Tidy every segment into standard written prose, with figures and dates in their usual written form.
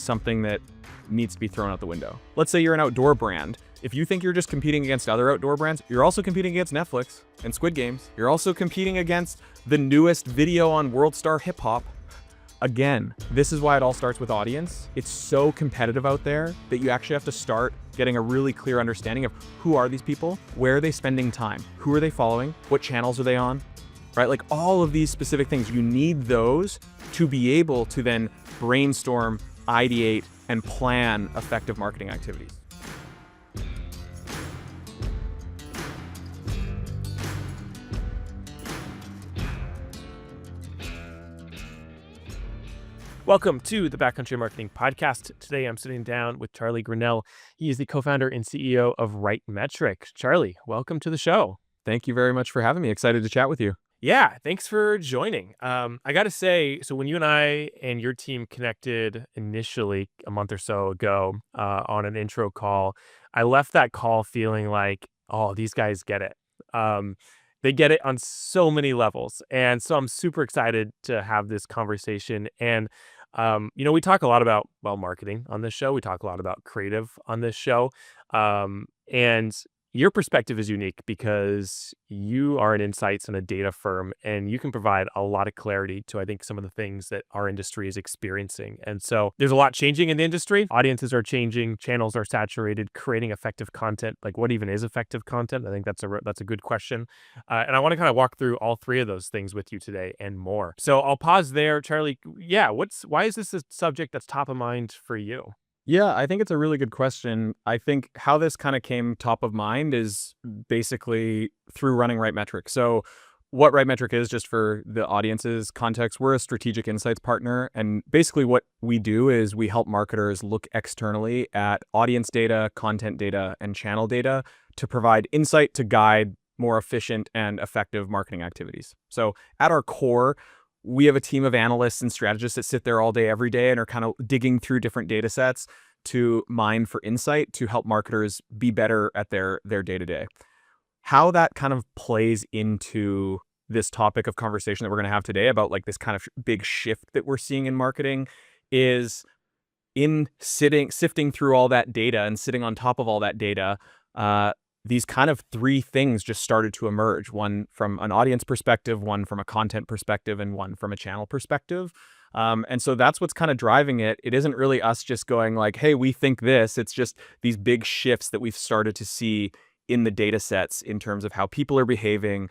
something that needs to be thrown out the window. Let's say you're an outdoor brand. If you think you're just competing against other outdoor brands, you're also competing against Netflix and Squid Games. You're also competing against the newest video on World Star Hip Hop. Again, this is why it all starts with audience. It's so competitive out there that you actually have to start getting a really clear understanding of who are these people, where are they spending time, who are they following, what channels are they on, right? Like all of these specific things, you need those to be able to then brainstorm, ideate, and plan effective marketing activities. Welcome to the Backcountry Marketing Podcast. Today I'm sitting down with Charlie Grinnell. He is the co-founder and CEO of RightMetric. Charlie, welcome to the show. Thank you very much for having me. Excited to chat with you. Yeah, thanks for joining. I got to say, so when you and I and your team connected initially a month or so ago on an intro call, I left that call feeling like, oh, these guys get it. They get it on so many levels. And so I'm super excited to have this conversation. And we talk a lot about, marketing on this show. We talk a lot about creative on this show. And your perspective is unique because you are an insights and a data firm, and you can provide a lot of clarity to, I think, some of the things that our industry is experiencing. And so there's a lot changing in the industry. Audiences are changing, channels are saturated, creating effective content. Like, what even is effective content? I think that's a good question. And I want to kind of walk through all three of those things with you today and more. So I'll pause there, Charlie. Yeah, why is this a subject that's top of mind for you? Yeah, I think it's a really good question. I think how this kind of came top of mind is basically through running RightMetric. So what RightMetric is, just for the audience's context, we're a strategic insights partner. And basically what we do is we help marketers look externally at audience data, content data, and channel data to provide insight to guide more efficient and effective marketing activities. So at our core, we have a team of analysts and strategists that sit there all day, every day, and are kind of digging through different data sets to mine for insight to help marketers be better at their day-to-day. How that kind of plays into this topic of conversation that we're going to have today about like this kind of big shift that we're seeing in marketing is in sifting through all that data and sitting on top of all that data. These kind of three things just started to emerge, one from an audience perspective, one from a content perspective, and one from a channel perspective. And so that's what's kind of driving it. It isn't really us just going like, hey, we think this. It's just these big shifts that we've started to see in the data sets in terms of how people are behaving,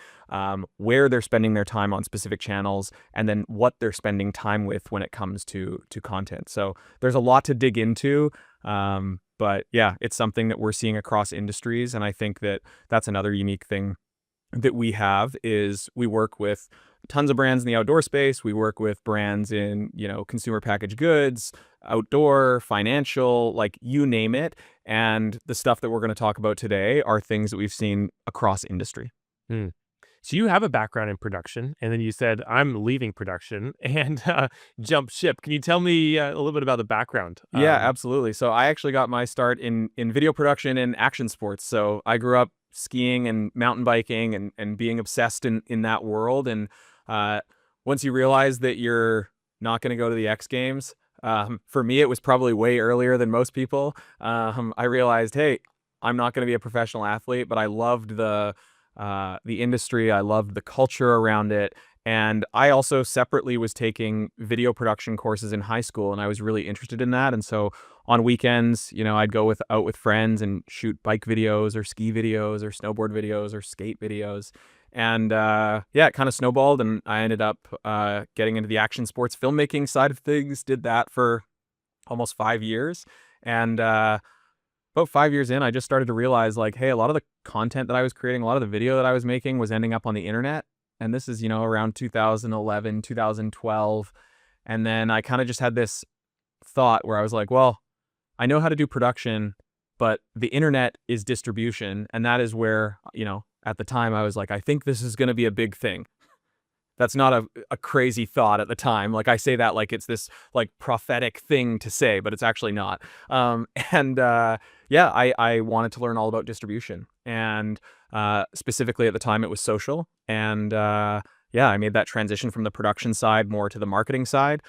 where they're spending their time on specific channels, and then what they're spending time with when it comes to content. So there's a lot to dig into. But yeah, it's something that we're seeing across industries. And I think that that's another unique thing that we have is we work with tons of brands in the outdoor space. We work with brands in, consumer packaged goods, outdoor, financial, like you name it. And the stuff that we're going to talk about today are things that we've seen across industry. So you have a background in production, and then you said, I'm leaving production and jump ship. Can you tell me a little bit about the background? Yeah, absolutely. So I actually got my start in video production and action sports. So I grew up skiing and mountain biking and being obsessed in that world. And once you realize that you're not going to go to the X Games, for me, it was probably way earlier than most people. I realized, hey, I'm not going to be a professional athlete, but I loved the industry. I loved the culture around it. And I also separately was taking video production courses in high school, and I was really interested in that. And so on weekends, I'd go out with friends and shoot bike videos or ski videos or snowboard videos or skate videos. And it kind of snowballed, and I ended up getting into the action sports filmmaking side of things, did that for almost 5 years. And about 5 years in, I just started to realize like, hey, a lot of the content that I was creating, a lot of the video that I was making was ending up on the internet. And this is, around 2011, 2012. And then I kind of just had this thought where I was like, well, I know how to do production, but the internet is distribution. And that is where, at the time I was like, I think this is going to be a big thing. That's not a crazy thought at the time. Like I say that like it's this like prophetic thing to say, but it's actually not. I wanted to learn all about distribution, and specifically at the time it was social. And yeah, I made that transition from the production side more to the marketing side,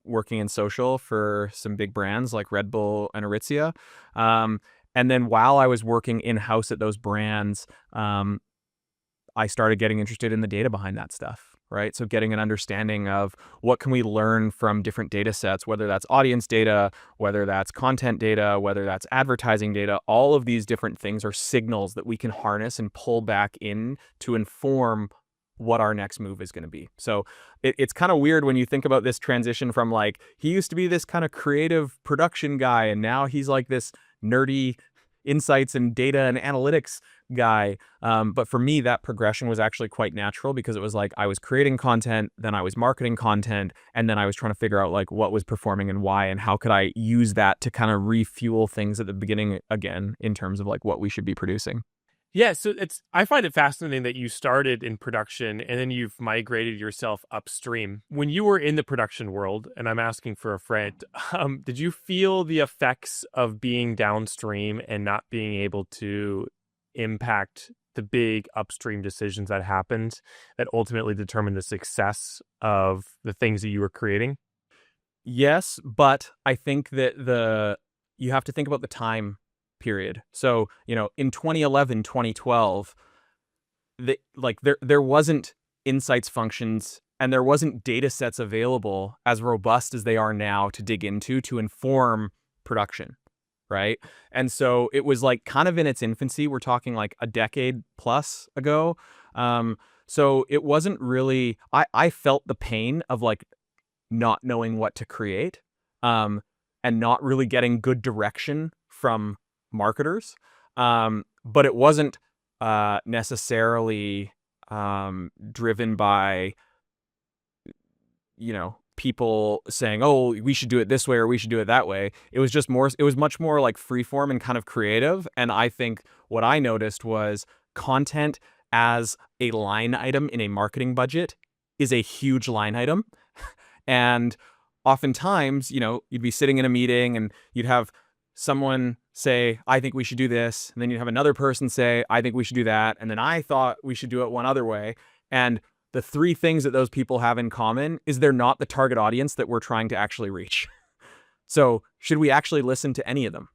working in social for some big brands like Red Bull and Aritzia. Um, and then while I was working in-house at those brands, I started getting interested in the data behind that stuff, right? So getting an understanding of what can we learn from different data sets, whether that's audience data, whether that's content data, whether that's advertising data. All of these different things are signals that we can harness and pull back in to inform what our next move is going to be. So it's kind of weird when you think about this transition from like, he used to be this kind of creative production guy, and now he's like this nerdy insights and data and analytics guy. But for me, that progression was actually quite natural, because it was like I was creating content, then I was marketing content, and then I was trying to figure out like what was performing and why, and how could I use that to kind of refuel things at the beginning again in terms of like what we should be producing. Yeah, so I find it fascinating that you started in production and then you've migrated yourself upstream. When you were in the production world, and I'm asking for a friend, did you feel the effects of being downstream and not being able to impact the big upstream decisions that happened that ultimately determined the success of the things that you were creating? Yes, but I think that you have to think about the time period. So, in 2011, 2012, there wasn't insights functions, and there wasn't data sets available as robust as they are now to dig into to inform production, right? And so it was like kind of in its infancy. We're talking like a decade plus ago. So it wasn't really, I felt the pain of like not knowing what to create, and not really getting good direction from marketers. But it wasn't necessarily driven by, people saying, oh, we should do it this way or we should do it that way. It was just more, it was much more like freeform and kind of creative. And I think what I noticed was content as a line item in a marketing budget is a huge line item. And oftentimes, you'd be sitting in a meeting and you'd have someone say, I think we should do this. And then you'd have another person say, I think we should do that. And then I thought we should do it one other way. And the three things that those people have in common is they're not the target audience that we're trying to actually reach. So should we actually listen to any of them?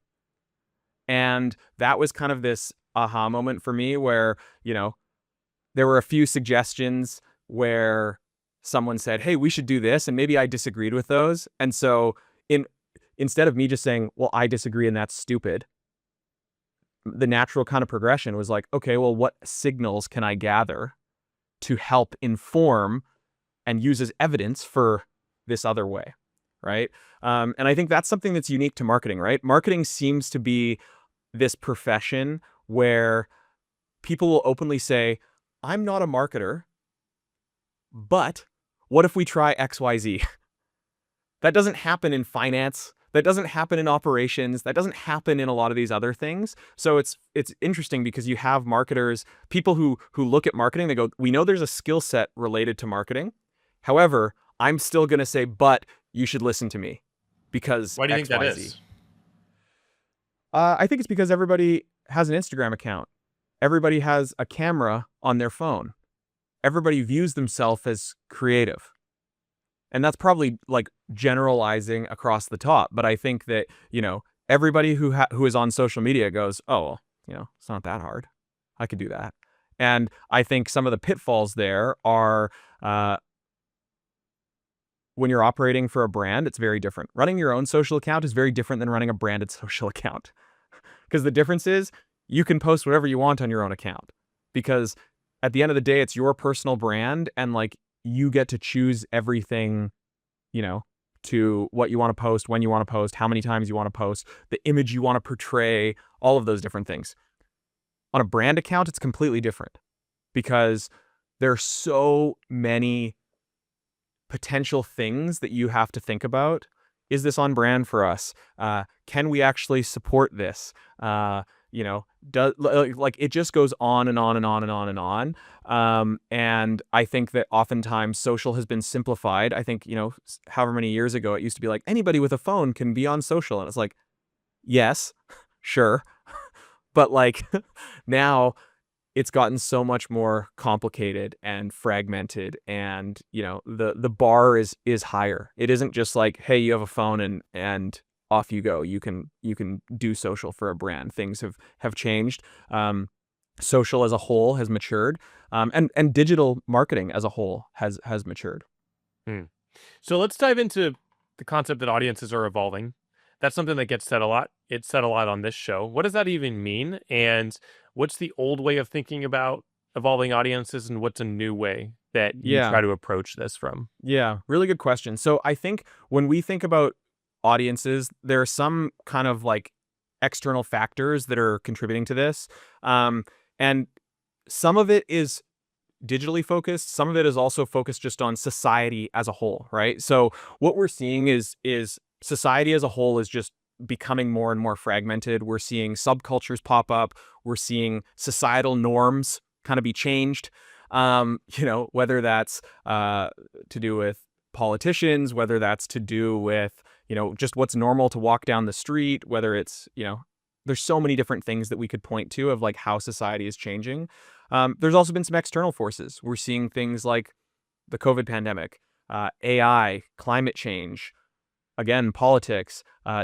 And that was kind of this aha moment for me where, there were a few suggestions where someone said, hey, we should do this. And maybe I disagreed with those. And so instead of me just saying, well, I disagree and that's stupid, the natural kind of progression was like, okay, well, what signals can I gather to help inform and use as evidence for this other way, right? And I think that's something that's unique to marketing, right? Marketing seems to be this profession where people will openly say, I'm not a marketer, but what if we try XYZ? That doesn't happen in finance. That doesn't happen in operations. That doesn't happen in a lot of these other things. So it's interesting because you have marketers, people who look at marketing, they go, we know there's a skill set related to marketing. However, I'm still going to say, but you should listen to me because Why do you X, think that Y, is? Z. I think it's because everybody has an Instagram account. Everybody has a camera on their phone. Everybody views themselves as creative. And that's probably like generalizing across the top. But I think that, everybody who is on social media goes, oh, well, it's not that hard. I could do that. And I think some of the pitfalls there are when you're operating for a brand, it's very different. Running your own social account is very different than running a branded social account. Because the difference is you can post whatever you want on your own account. Because at the end of the day, it's your personal brand, and like you get to choose everything, to what you want to post, when you want to post, how many times you want to post, the image you want to portray, all of those different things. On a brand account, it's completely different because there are so many potential things that you have to think about. Is this on brand for us? Can we actually support this? Does like it just goes on and on and on and on and on. And I think that oftentimes social has been simplified. I think, however many years ago, it used to be like anybody with a phone can be on social. And it's like, yes, sure. But like now it's gotten so much more complicated and fragmented, and the bar is higher. It isn't just like, hey, you have a phone and off you go. You can do social for a brand. Things have changed. Social as a whole has matured, and digital marketing as a whole has matured. Hmm. So let's dive into the concept that audiences are evolving. That's something that gets said a lot. It's said a lot on this show. What does that even mean? And what's the old way of thinking about evolving audiences, and what's a new way that you Yeah, try to approach this from? yeah, really good question. So I think when we think about audiences, there are some kind of like external factors that are contributing to this, and some of it is digitally focused. Some of it is also focused just on society as a whole, right? So what we're seeing is society as a whole is just becoming more and more fragmented. We're seeing subcultures pop up. We're seeing societal norms kind of be changed. Whether that's to do with politicians, whether that's to do with just what's normal to walk down the street, whether it's there's so many different things that we could point to of like how society is changing. There's also been some external forces. We're seeing things like the COVID pandemic, AI, climate change, again, politics,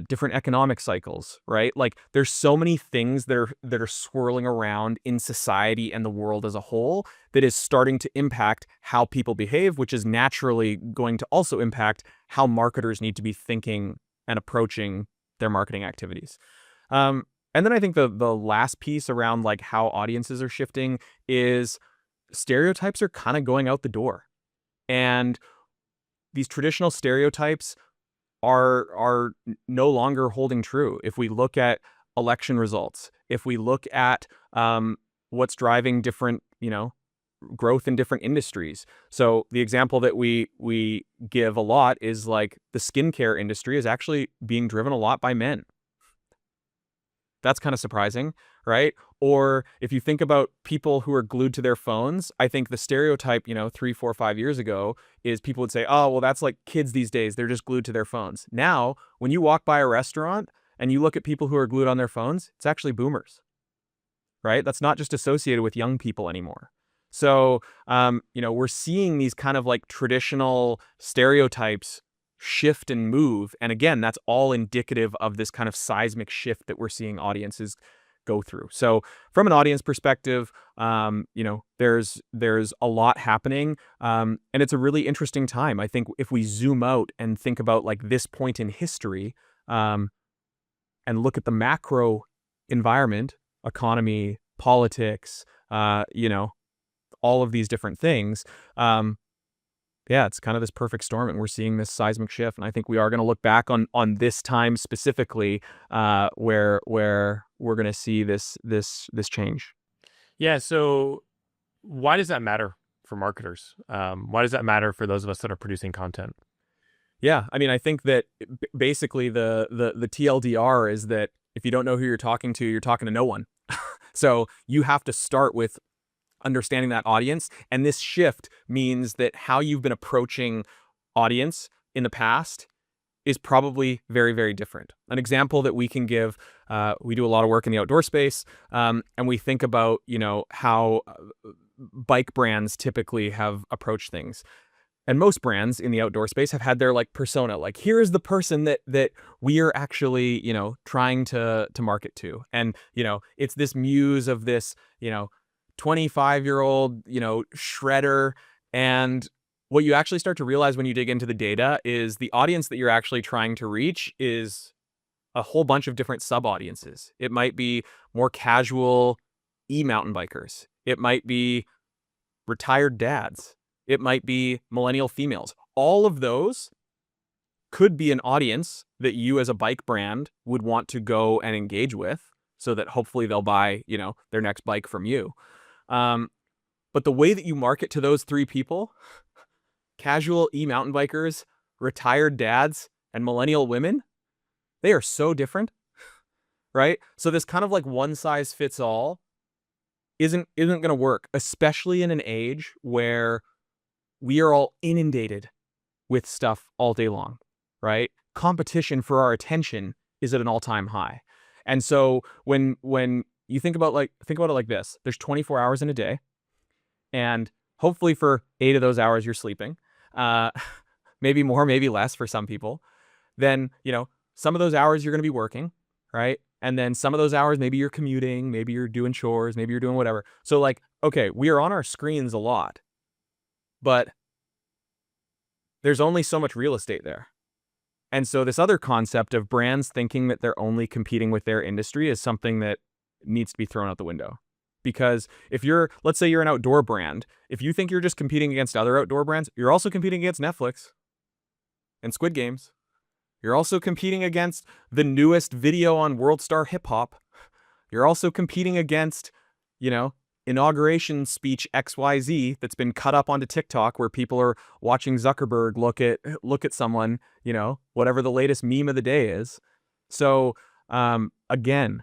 different economic cycles, right? Like there's so many things that are swirling around in society and the world as a whole that is starting to impact how people behave, which is naturally going to also impact how marketers need to be thinking and approaching their marketing activities. And then I think the last piece around like how audiences are shifting is stereotypes are kind of going out the door. And these traditional stereotypes are no longer holding true. If we look at election results, if we look at what's driving different, growth in different industries. So the example that we give a lot is like the skincare industry is actually being driven a lot by men. That's kind of surprising, right? Or if you think about people who are glued to their phones, I think the stereotype, 3, 4, 5 years ago is people would say, oh, well, that's like kids these days. They're just glued to their phones. Now, when you walk by a restaurant and you look at people who are glued on their phones, it's actually boomers, right? That's not just associated with young people anymore. So, we're seeing these kind of like traditional stereotypes shift and move. And again, that's all indicative of this kind of seismic shift that we're seeing audiences go through. So from an audience perspective, there's a lot happening. And it's a really interesting time. I think if we zoom out and think about like this point in history, and look at the macro environment, economy, politics, all of these different things, yeah, it's kind of this perfect storm, and we're seeing this seismic shift. And I think we are going to look back on this time specifically, where we're going to see this change. Yeah. So why does that matter for marketers? Why does that matter for those of us that are producing content? Yeah, I mean, I think that basically the TLDR is that if you don't know who you're talking to no one. So you have to start with understanding that audience. And this shift means that how you've been approaching audience in the past is probably very, very different. An example that we can give, we do a lot of work in the outdoor space, and we think about, how bike brands typically have approached things. And most brands in the outdoor space have had their like persona, like here is the person that we are actually, trying to market to. And, it's this muse of this, 25-year-old, shredder. And what you actually start to realize when you dig into the data is the audience that you're actually trying to reach is a whole bunch of different sub-audiences. It might be more casual e-mountain bikers. It might be retired dads. It might be millennial females. All of those could be an audience that you as a bike brand would want to go and engage with so that hopefully they'll buy, their next bike from you. But the way that you market to those three people, casual e-mountain bikers, retired dads, and millennial women, they are so different, right? So this kind of like one size fits all isn't going to work, especially in an age where we are all inundated with stuff all day long, right? Competition for our attention is at an all-time high. And so when You think about it like this. There's 24 hours in a day, and hopefully for 8 of those hours you're sleeping. Uh, maybe more, maybe less for some people. Then, some of those hours you're going to be working, right? And then some of those hours maybe you're commuting, maybe you're doing chores, maybe you're doing whatever. So like, okay, we are on our screens a lot, but there's only so much real estate there. And so this other concept of brands thinking that they're only competing with their industry is something that needs to be thrown out the window. Because if let's say you're an outdoor brand, if you think you're just competing against other outdoor brands, you're also competing against Netflix and Squid Games. You're also competing against the newest video on World Star Hip Hop. You're also competing against, inauguration speech XYZ that's been cut up onto TikTok where people are watching Zuckerberg look at someone, whatever the latest meme of the day is. So again,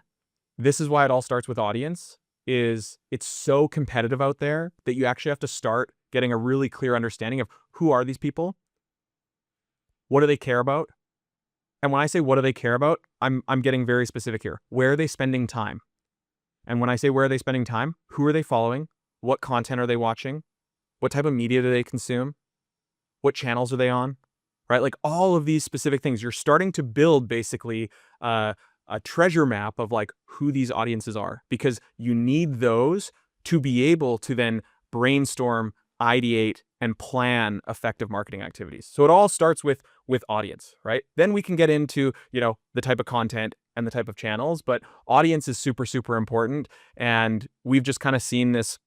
this is why it all starts with audience. Is it's so competitive out there that you actually have to start getting a really clear understanding of who are these people, what do they care about, and when I say what do they care about, I'm getting very specific here. Where are they spending time? And when I say where are they spending time, who are they following? What content are they watching? What type of media do they consume? What channels are they on? Right? Like all of these specific things. You're starting to build basically a treasure map of like who these audiences are, because you need those to be able to then brainstorm, ideate, and plan effective marketing activities. So it all starts with audience, right? Then we can get into, the type of content and the type of channels, but audience is super, super important. And we've just kind of seen this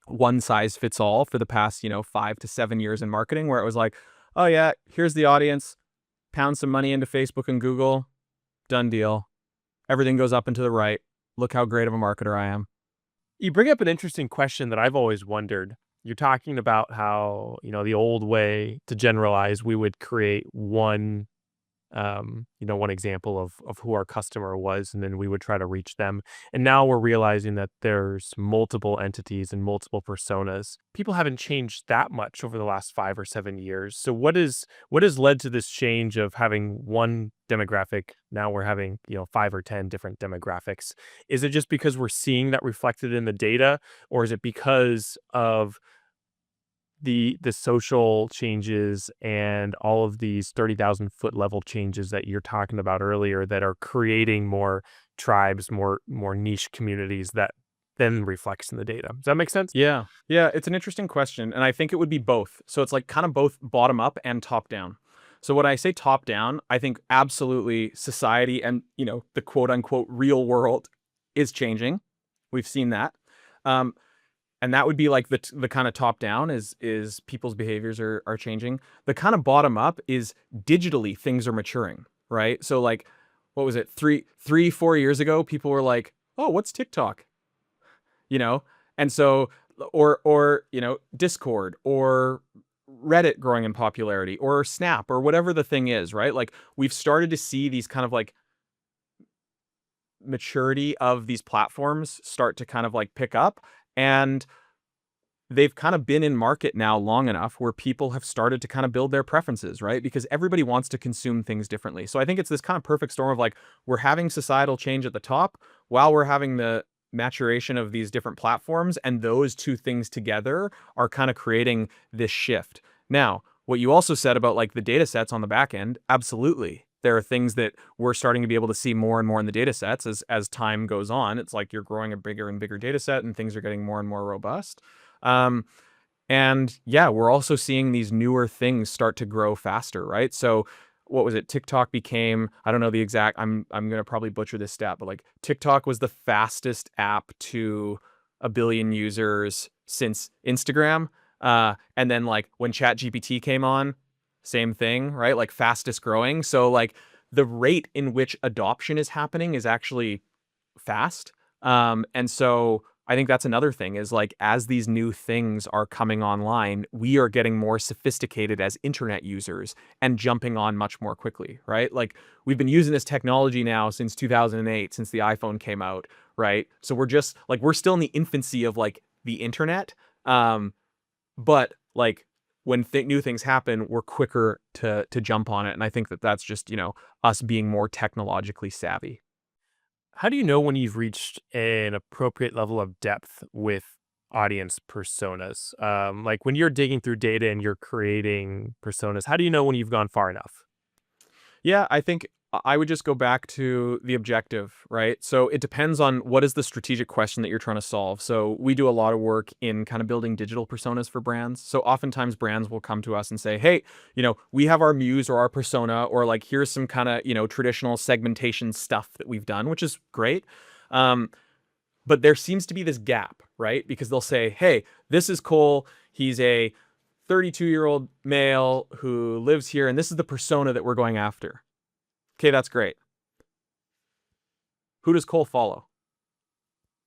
one size fits all for the past, 5 to 7 years in marketing, where it was like, oh yeah, here's the audience, pound some money into Facebook and Google, done deal. Everything goes up and to the right. Look how great of a marketer I am. You bring up an interesting question that I've always wondered. You're talking about how, the old way to generalize, we would create one one example of who our customer was, and then we would try to reach them. And now we're realizing that there's multiple entities and multiple personas. People haven't changed that much over the last 5 or 7 years. So what has led to this change of having one demographic? Now we're having, 5 or 10 different demographics. Is it just because we're seeing that reflected in the data, or is it because of the social changes and all of these 30,000-foot level changes that you're talking about earlier that are creating more tribes, more niche communities that then reflects in the data? Does that make sense? Yeah. Yeah. It's an interesting question. And I think it would be both. So it's like kind of both bottom up and top down. So when I say top down, I think absolutely society and, the quote unquote real world is changing. We've seen that. And that would be like the kind of top down is people's behaviors are changing. The kind of bottom up is digitally things are maturing, right? So like, what was it? 4 years ago, people were like, oh, what's TikTok? And so, or Discord or Reddit growing in popularity or Snap or whatever the thing is, right? Like we've started to see these kind of like maturity of these platforms start to kind of like pick up. And they've kind of been in market now long enough where people have started to kind of build their preferences, right? Because everybody wants to consume things differently. So I think it's this kind of perfect storm of like, we're having societal change at the top while we're having the maturation of these different platforms. And those two things together are kind of creating this shift. Now, what you also said about like the data sets on the back end, absolutely. There are things that we're starting to be able to see more and more in the data sets as time goes on. It's like you're growing a bigger and bigger data set and things are getting more and more robust. And yeah, we're also seeing these newer things start to grow faster, right? So what was it? TikTok became, I don't know the exact, I'm going to probably butcher this stat, but like TikTok was the fastest app to 1 billion users since Instagram. And then like when ChatGPT came on, same thing, right? Like fastest growing. So like the rate in which adoption is happening is actually fast. And so I think that's another thing is like, as these new things are coming online, we are getting more sophisticated as internet users and jumping on much more quickly, right? Like we've been using this technology now since 2008, since the iPhone came out, right? So we're just like, we're still in the infancy of like the internet. But like when new things happen, we're quicker to jump on it. And I think that that's just, us being more technologically savvy. How do you know when you've reached an appropriate level of depth with audience personas? Like when you're digging through data and you're creating personas, how do you know when you've gone far enough? Yeah, I think I would just go back to the objective, right? So it depends on what is the strategic question that you're trying to solve. So we do a lot of work in kind of building digital personas for brands. So oftentimes brands will come to us and say, hey, we have our muse or our persona, or like, here's some kind of, traditional segmentation stuff that we've done, which is great. Um, but there seems to be this gap, right? Because they'll say, hey, this is Cole. He's a 32-year-old male who lives here, and this is the persona that we're going after. Okay, that's great. Who does Cole follow?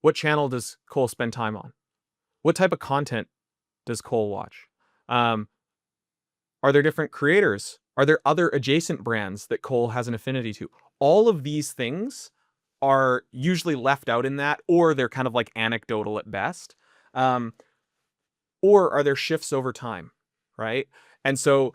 What channel does Cole spend time on? What type of content does Cole watch? Are there different creators? Are there other adjacent brands that Cole has an affinity to? All of these things are usually left out in that, or they're kind of like anecdotal at best. Or are there shifts over time, right? And so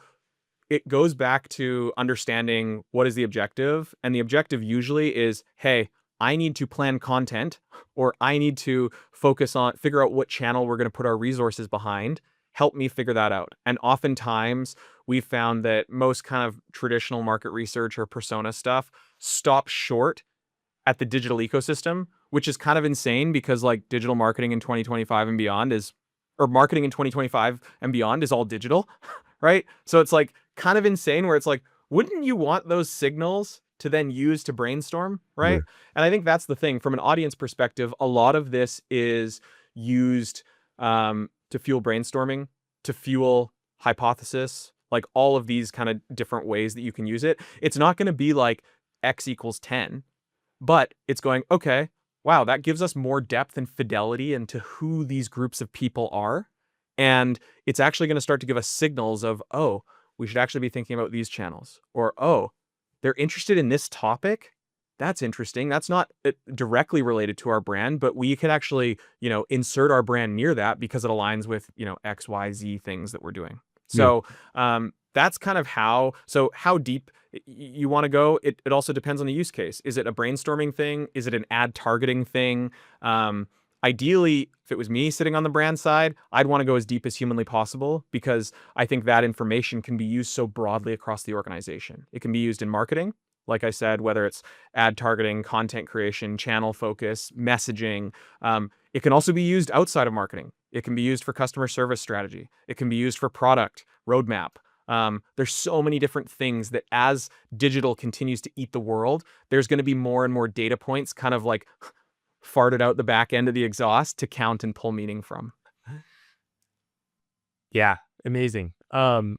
it goes back to understanding what is the objective. And the objective usually is, hey, I need to plan content, or I need to figure out what channel we're going to put our resources behind. Help me figure that out. And oftentimes we've found that most kind of traditional market research or persona stuff stops short at the digital ecosystem, which is kind of insane because like digital marketing in 2025 and beyond or marketing in 2025 and beyond is all digital, right? So it's like kind of insane where it's like, wouldn't you want those signals to then use to brainstorm, Yeah. right? And I think that's the thing from an audience perspective. A lot of this is used to fuel brainstorming, to fuel hypothesis, like all of these kind of different ways that you can use it. It's not going to be like X equals 10, but it's going, okay, wow, that gives us more depth and fidelity into who these groups of people are. And it's actually going to start to give us signals of, oh, we should actually be thinking about these channels. Or, oh, they're interested in this topic. That's interesting. That's not directly related to our brand, but we could actually, insert our brand near that because it aligns with, X, Y, Z things that we're doing. Yeah. So that's kind of how deep you want to go. It also depends on the use case. Is it a brainstorming thing? Is it an ad targeting thing? Ideally, if it was me sitting on the brand side, I'd want to go as deep as humanly possible because I think that information can be used so broadly across the organization. It can be used in marketing, like I said, whether it's ad targeting, content creation, channel focus, messaging. It can also be used outside of marketing. It can be used for customer service strategy. It can be used for product roadmap. There's so many different things that as digital continues to eat the world, there's going to be more and more data points kind of like farted out the back end of the exhaust to count and pull meaning from. Yeah, amazing. You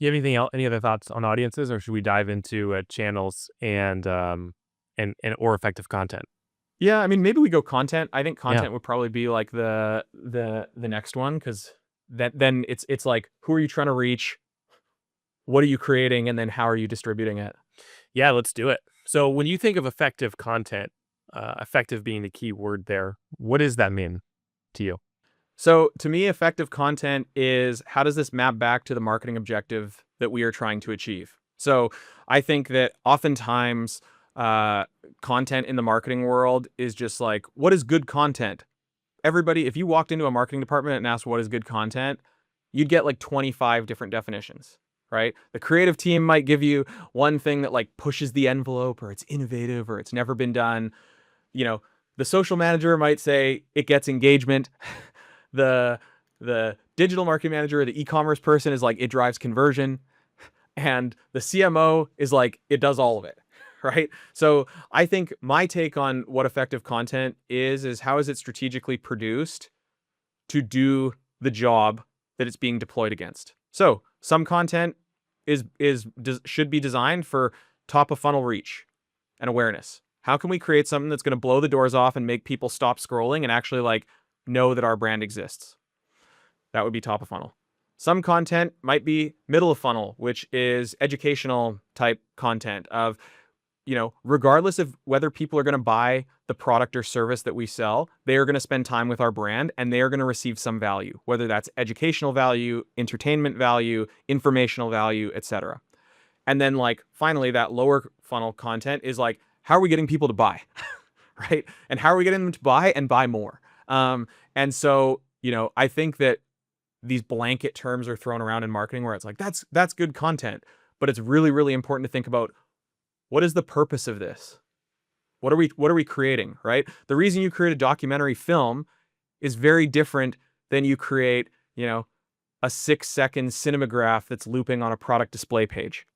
have any other thoughts on audiences, or should we dive into channels and or effective content? Yeah, I mean, maybe we go content. I think Yeah. content would probably be like the next one because then it's like, who are you trying to reach? What are you creating? And then how are you distributing it? Yeah, let's do it. So when you think of effective content, effective being the key word there, what does that mean to you? So to me, effective content is how does this map back to the marketing objective that we are trying to achieve? So I think that oftentimes content in the marketing world is just like, what is good content? Everybody, if you walked into a marketing department and asked what is good content, you'd get like 25 different definitions, right? The creative team might give you one thing that like pushes the envelope or it's innovative or it's never been done. The social manager might say it gets engagement. The digital marketing manager or the e-commerce person is like it drives conversion. And the CMO is like it does all of it. Right. So I think my take on what effective content is how is it strategically produced to do the job that it's being deployed against. So some content should be designed for top of funnel reach and awareness. How can we create something that's going to blow the doors off and make people stop scrolling and actually like know that our brand exists? That would be top of funnel. Some content might be middle of funnel, which is educational type content of, regardless of whether people are going to buy the product or service that we sell, they are going to spend time with our brand and they are going to receive some value, whether that's educational value, entertainment value, informational value, etc. And then like finally that lower funnel content is like, how are we getting people to buy? Right? And how are we getting them to buy and buy more? And so, I think that these blanket terms are thrown around in marketing where it's like, that's good content. But it's really, really important to think about, what is the purpose of this? What are we creating, right? The reason you create a documentary film is very different than you create, a 6-second cinematograph that's looping on a product display page.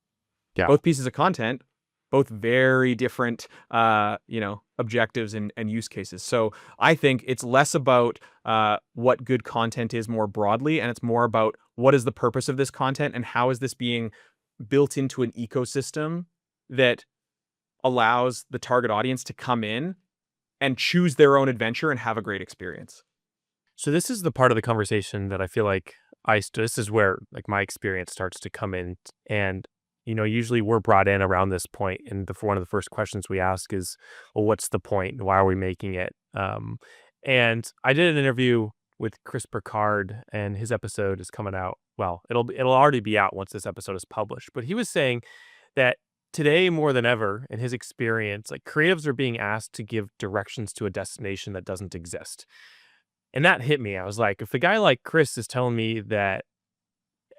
Yeah. Both pieces of content, both very different, objectives and use cases. So I think it's less about what good content is more broadly, and it's more about what is the purpose of this content and how is this being built into an ecosystem that allows the target audience to come in and choose their own adventure and have a great experience. So this is the part of the conversation that I feel like this is where like my experience starts to come in. And, usually we're brought in around this point, and one of the first questions we ask is, well, what's the point? Why are we making it? And I did an interview with Chris Burkard, and his episode is coming out. Well, it'll already be out once this episode is published. But he was saying that today more than ever, in his experience, like creatives are being asked to give directions to a destination that doesn't exist. And that hit me. I was like, if a guy like Chris is telling me that,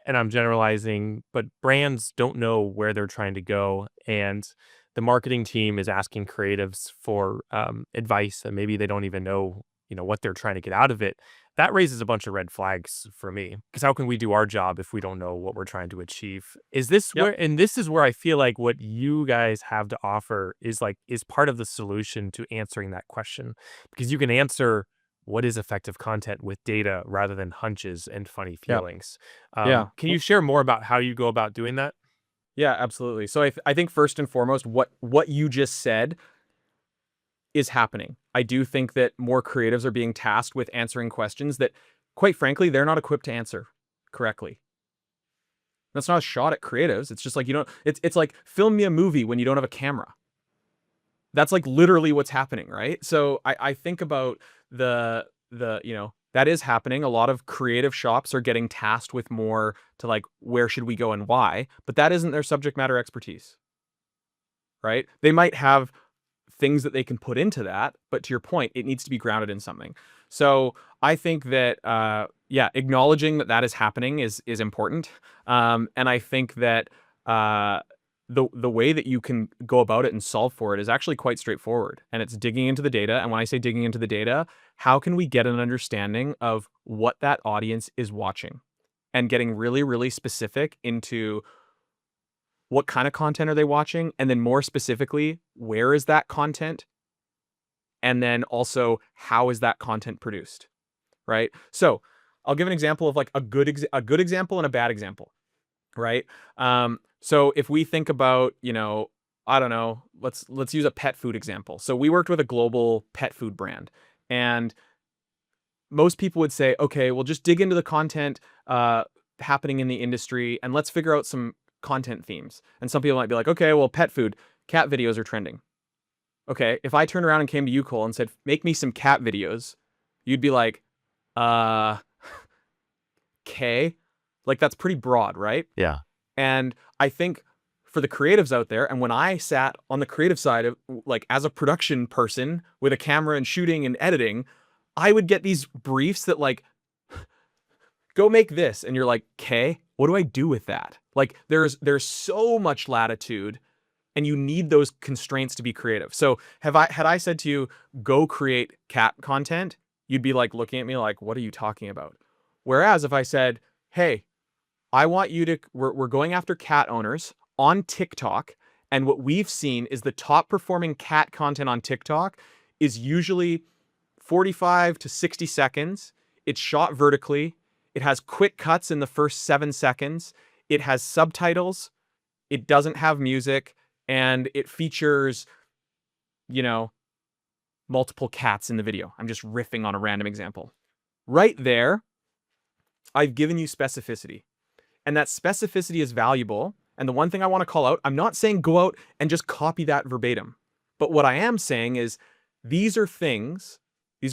and I'm generalizing, but brands don't know where they're trying to go, and the marketing team is asking creatives for advice, and maybe they don't even know, what they're trying to get out of it. That raises a bunch of red flags for me, because how can we do our job if we don't know what we're trying to achieve? Is this Yep. and this is where I feel like what you guys have to offer is part of the solution to answering that question, because you can answer what is effective content with data rather than hunches and funny Yeah. feelings. Yeah. Can you share more about how you go about doing that? Yeah, absolutely. So I think first and foremost, what you just said is happening. I do think that more creatives are being tasked with answering questions that, quite frankly, they're not equipped to answer correctly. That's not a shot at creatives. It's just like, it's like, film me a movie when you don't have a camera. That's like literally what's happening, right? So I think about that is happening. A lot of creative shops are getting tasked with more to like, where should we go and why? But that isn't their subject matter expertise, right? They might have things that they can put into that, but to your point, it needs to be grounded in something. So I think that, acknowledging that is happening is important. And I think that the way that you can go about it and solve for it is actually quite straightforward. And it's digging into the data. And when I say digging into the data, how can we get an understanding of what that audience is watching, and getting really, really specific into what kind of content are they watching? And then more specifically, where is that content? And then also, how is that content produced? Right? So I'll give an example of like a good example and a bad example. Right? So if we think about, I don't know, let's use a pet food example. So we worked with a global pet food brand, and most people would say, okay, well, just dig into the content happening in the industry, and let's figure out some content themes. And some people might be like, okay, well, pet food, cat videos are trending. Okay, if I turned around and came to you, Cole, and said, make me some cat videos, you'd be like, okay, like that's pretty broad, right? Yeah. And I think for the creatives out there, and when I sat on the creative side of, like, as a production person with a camera and shooting and editing, I would get these briefs that like, go make this, and you're like, okay, what do I do with that? Like, there's so much latitude, and you need those constraints to be creative. So had I said to you, go create cat content, you'd be like looking at me like, what are you talking about? Whereas if I said, hey, I want you to, we're going after cat owners on TikTok, and what we've seen is the top performing cat content on TikTok is usually 45 to 60 seconds. It's shot vertically. It has quick cuts in the first 7 seconds. It has subtitles. It doesn't have music, and it features, multiple cats in the video. I'm just riffing on a random example. Right there, I've given you specificity. And that specificity is valuable. And the one thing I want to call out, I'm not saying go out and just copy that verbatim. But what I am saying is these are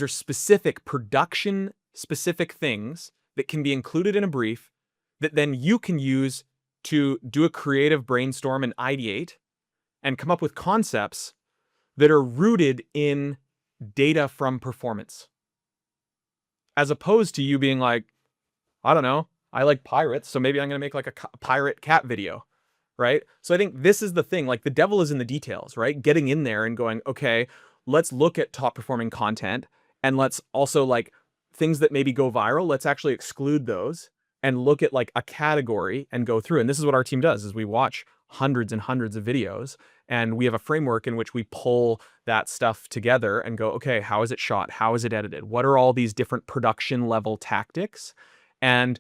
specific production-specific things that can be included in a brief that then you can use to do a creative brainstorm and ideate and come up with concepts that are rooted in data from performance. As opposed to you being like, I don't know, I like pirates, so maybe I'm going to make like a pirate cat video, right? So I think this is the thing, like the devil is in the details, right? Getting in there and going, okay, let's look at top performing content, and let's also like things that maybe go viral, let's actually exclude those and look at like a category and go through. And this is what our team does, is we watch hundreds and hundreds of videos, and we have a framework in which we pull that stuff together and go, okay, how is it shot? How is it edited? What are all these different production level tactics? And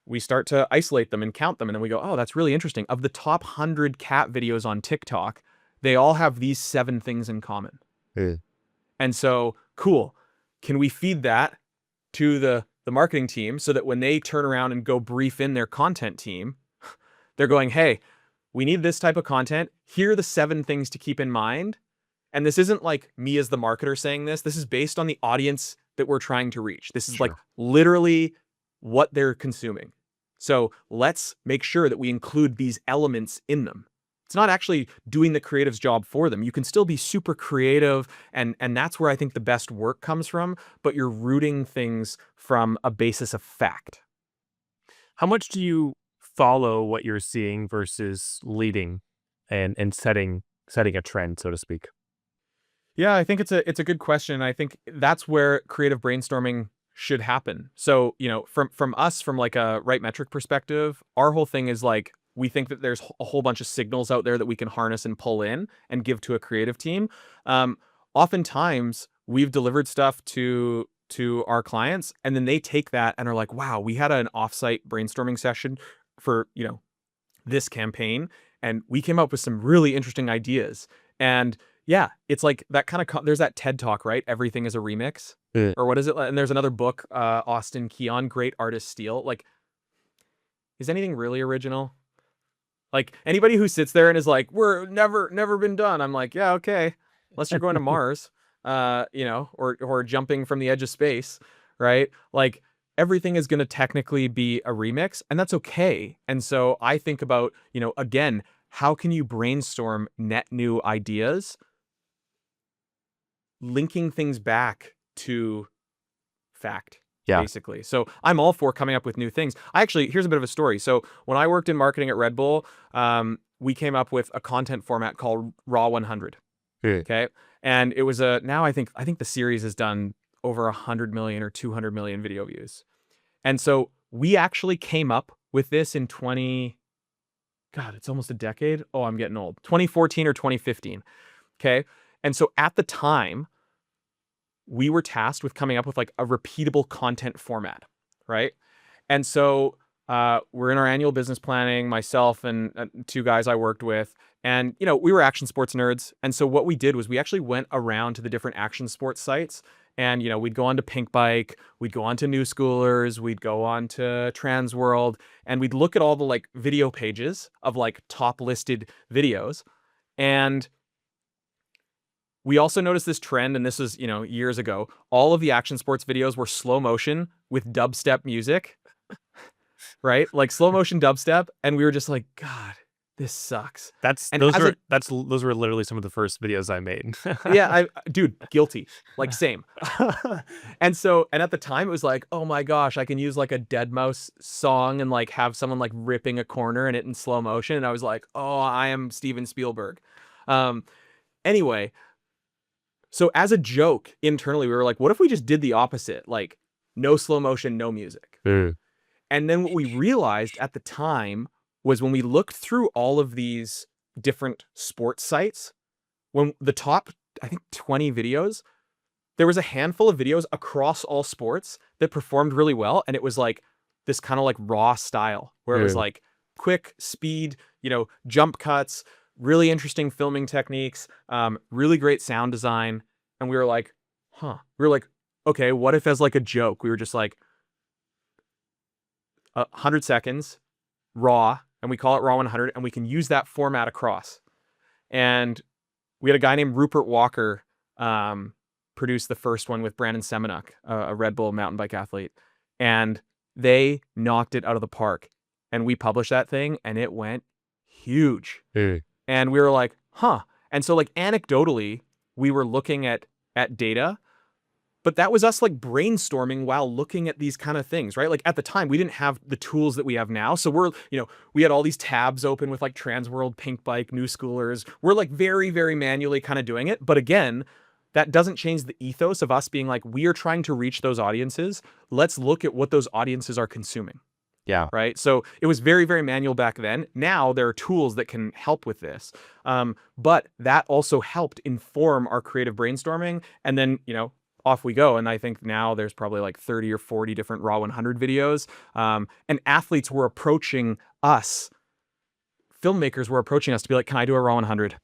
we start to isolate them and count them. And then we go, oh, that's really interesting. Of the top 100 cat videos on TikTok, they all have these 7 things in common. And so, cool. Can we feed that to the marketing team so that when they turn around and go brief in their content team, they're going, hey, we need this type of content. Here are the 7 things to keep in mind. And this isn't like me as the marketer saying this. This is based on the audience that we're trying to reach. This is like literally what they're consuming. So let's make sure that we include these elements in them. It's not actually doing the creative's job for them. You can still be super creative, and that's where I think the best work comes from, but you're rooting things from a basis of fact. How much do you follow what you're seeing versus leading and setting a trend, so to speak? Yeah, I think it's a good question. I think that's where creative brainstorming should happen. So, you know, from us, from like a RightMetric perspective, our whole thing is like, we think that there's a whole bunch of signals out there that we can harness and pull in and give to a creative team. Oftentimes we've delivered stuff to our clients, and then they take that and are like, wow, we had an offsite brainstorming session for, you know, this campaign, and we came up with some really interesting ideas. And yeah, it's like that kind of, there's that TED talk, right? Everything is a remix. Or what is it? And there's another book, Austin Keon, Great Artists Steal. Like, is anything really original? Like, anybody who sits there and is like, we're never been done. I'm like, yeah, okay. Unless you're going to Mars, you know, or jumping from the edge of space, right? Like, everything is going to technically be a remix, and that's okay. And so I think about, you know, again, how can you brainstorm net new ideas, linking things back to fact, basically. So I'm all for coming up with new things. Here's a bit of a story. So when I worked in marketing at Red Bull, we came up with a content format called Raw 100. Okay. And it was now I think the series has done over 100 million or 200 million video views. And so we actually came up with this in it's almost a decade. Oh, I'm getting old. 2014 or 2015. Okay. And so at the time, we were tasked with coming up with like a repeatable content format, right? And so we're in our annual business planning, myself and 2 guys I worked with, and you know, we were action sports nerds. And so what we did was we actually went around to the different action sports sites, and you know, we'd go on to Pink Bike, we'd go on to New Schoolers, we'd go on to Trans World, and we'd look at all the like video pages of like top listed videos. And we also noticed this trend, and this was, you know, years ago. All of the action sports videos were slow motion with dubstep music, right? Like slow motion dubstep, and we were just like, God, this sucks. Those were literally some of the first videos I made. Yeah, dude, guilty, like same. And at the time it was like, oh my gosh, I can use like a Deadmau5 song and like have someone like ripping a corner in it in slow motion, and I was like, oh, I am Steven Spielberg. Anyway. So as a joke internally, we were like, what if we just did the opposite? Like no slow motion, no music. And then what we realized at the time was when we looked through all of these different sports sites, when the top, I think 20 videos, there was a handful of videos across all sports that performed really well. And it was like this kind of like raw style where it was like quick speed, you know, jump cuts, really interesting filming techniques, really great sound design. And we were like, okay, what if as like a joke, we were just like 100 seconds raw, and we call it Raw 100, and we can use that format across. And we had a guy named Rupert Walker produce the first one with Brandon Semenuk, a Red Bull mountain bike athlete. And they knocked it out of the park. And we published that thing, and it went huge. And we were like, huh. And so like anecdotally, we were looking at data, but that was us like brainstorming while looking at these kind of things, right? Like at the time, we didn't have the tools that we have now. So we had all these tabs open with like Transworld, Pink Bike, New Schoolers. We're like very, very manually kind of doing it. But again, that doesn't change the ethos of us being like, we are trying to reach those audiences. Let's look at what those audiences are consuming. Yeah. Right. So it was very, very manual back then. Now there are tools that can help with this. But that also helped inform our creative brainstorming. And then, off we go. And I think now there's probably like 30 or 40 different Raw 100 videos. And athletes were approaching us. Filmmakers were approaching us to be like, can I do a Raw 100?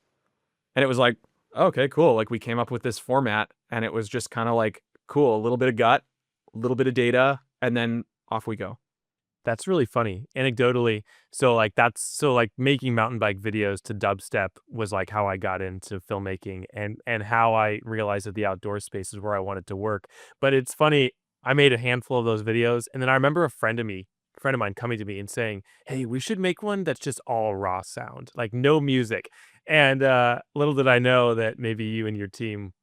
And it was like, okay, cool. Like we came up with this format and it was just kind of like, cool, a little bit of gut, a little bit of data, and then off we go. That's really funny. Anecdotally, so making mountain bike videos to dubstep was like how I got into filmmaking and how I realized that the outdoor space is where I wanted to work. But it's funny, I made a handful of those videos, and then I remember a friend of mine coming to me and saying, "Hey, we should make one that's just all raw sound, like no music." And little did I know that maybe you and your team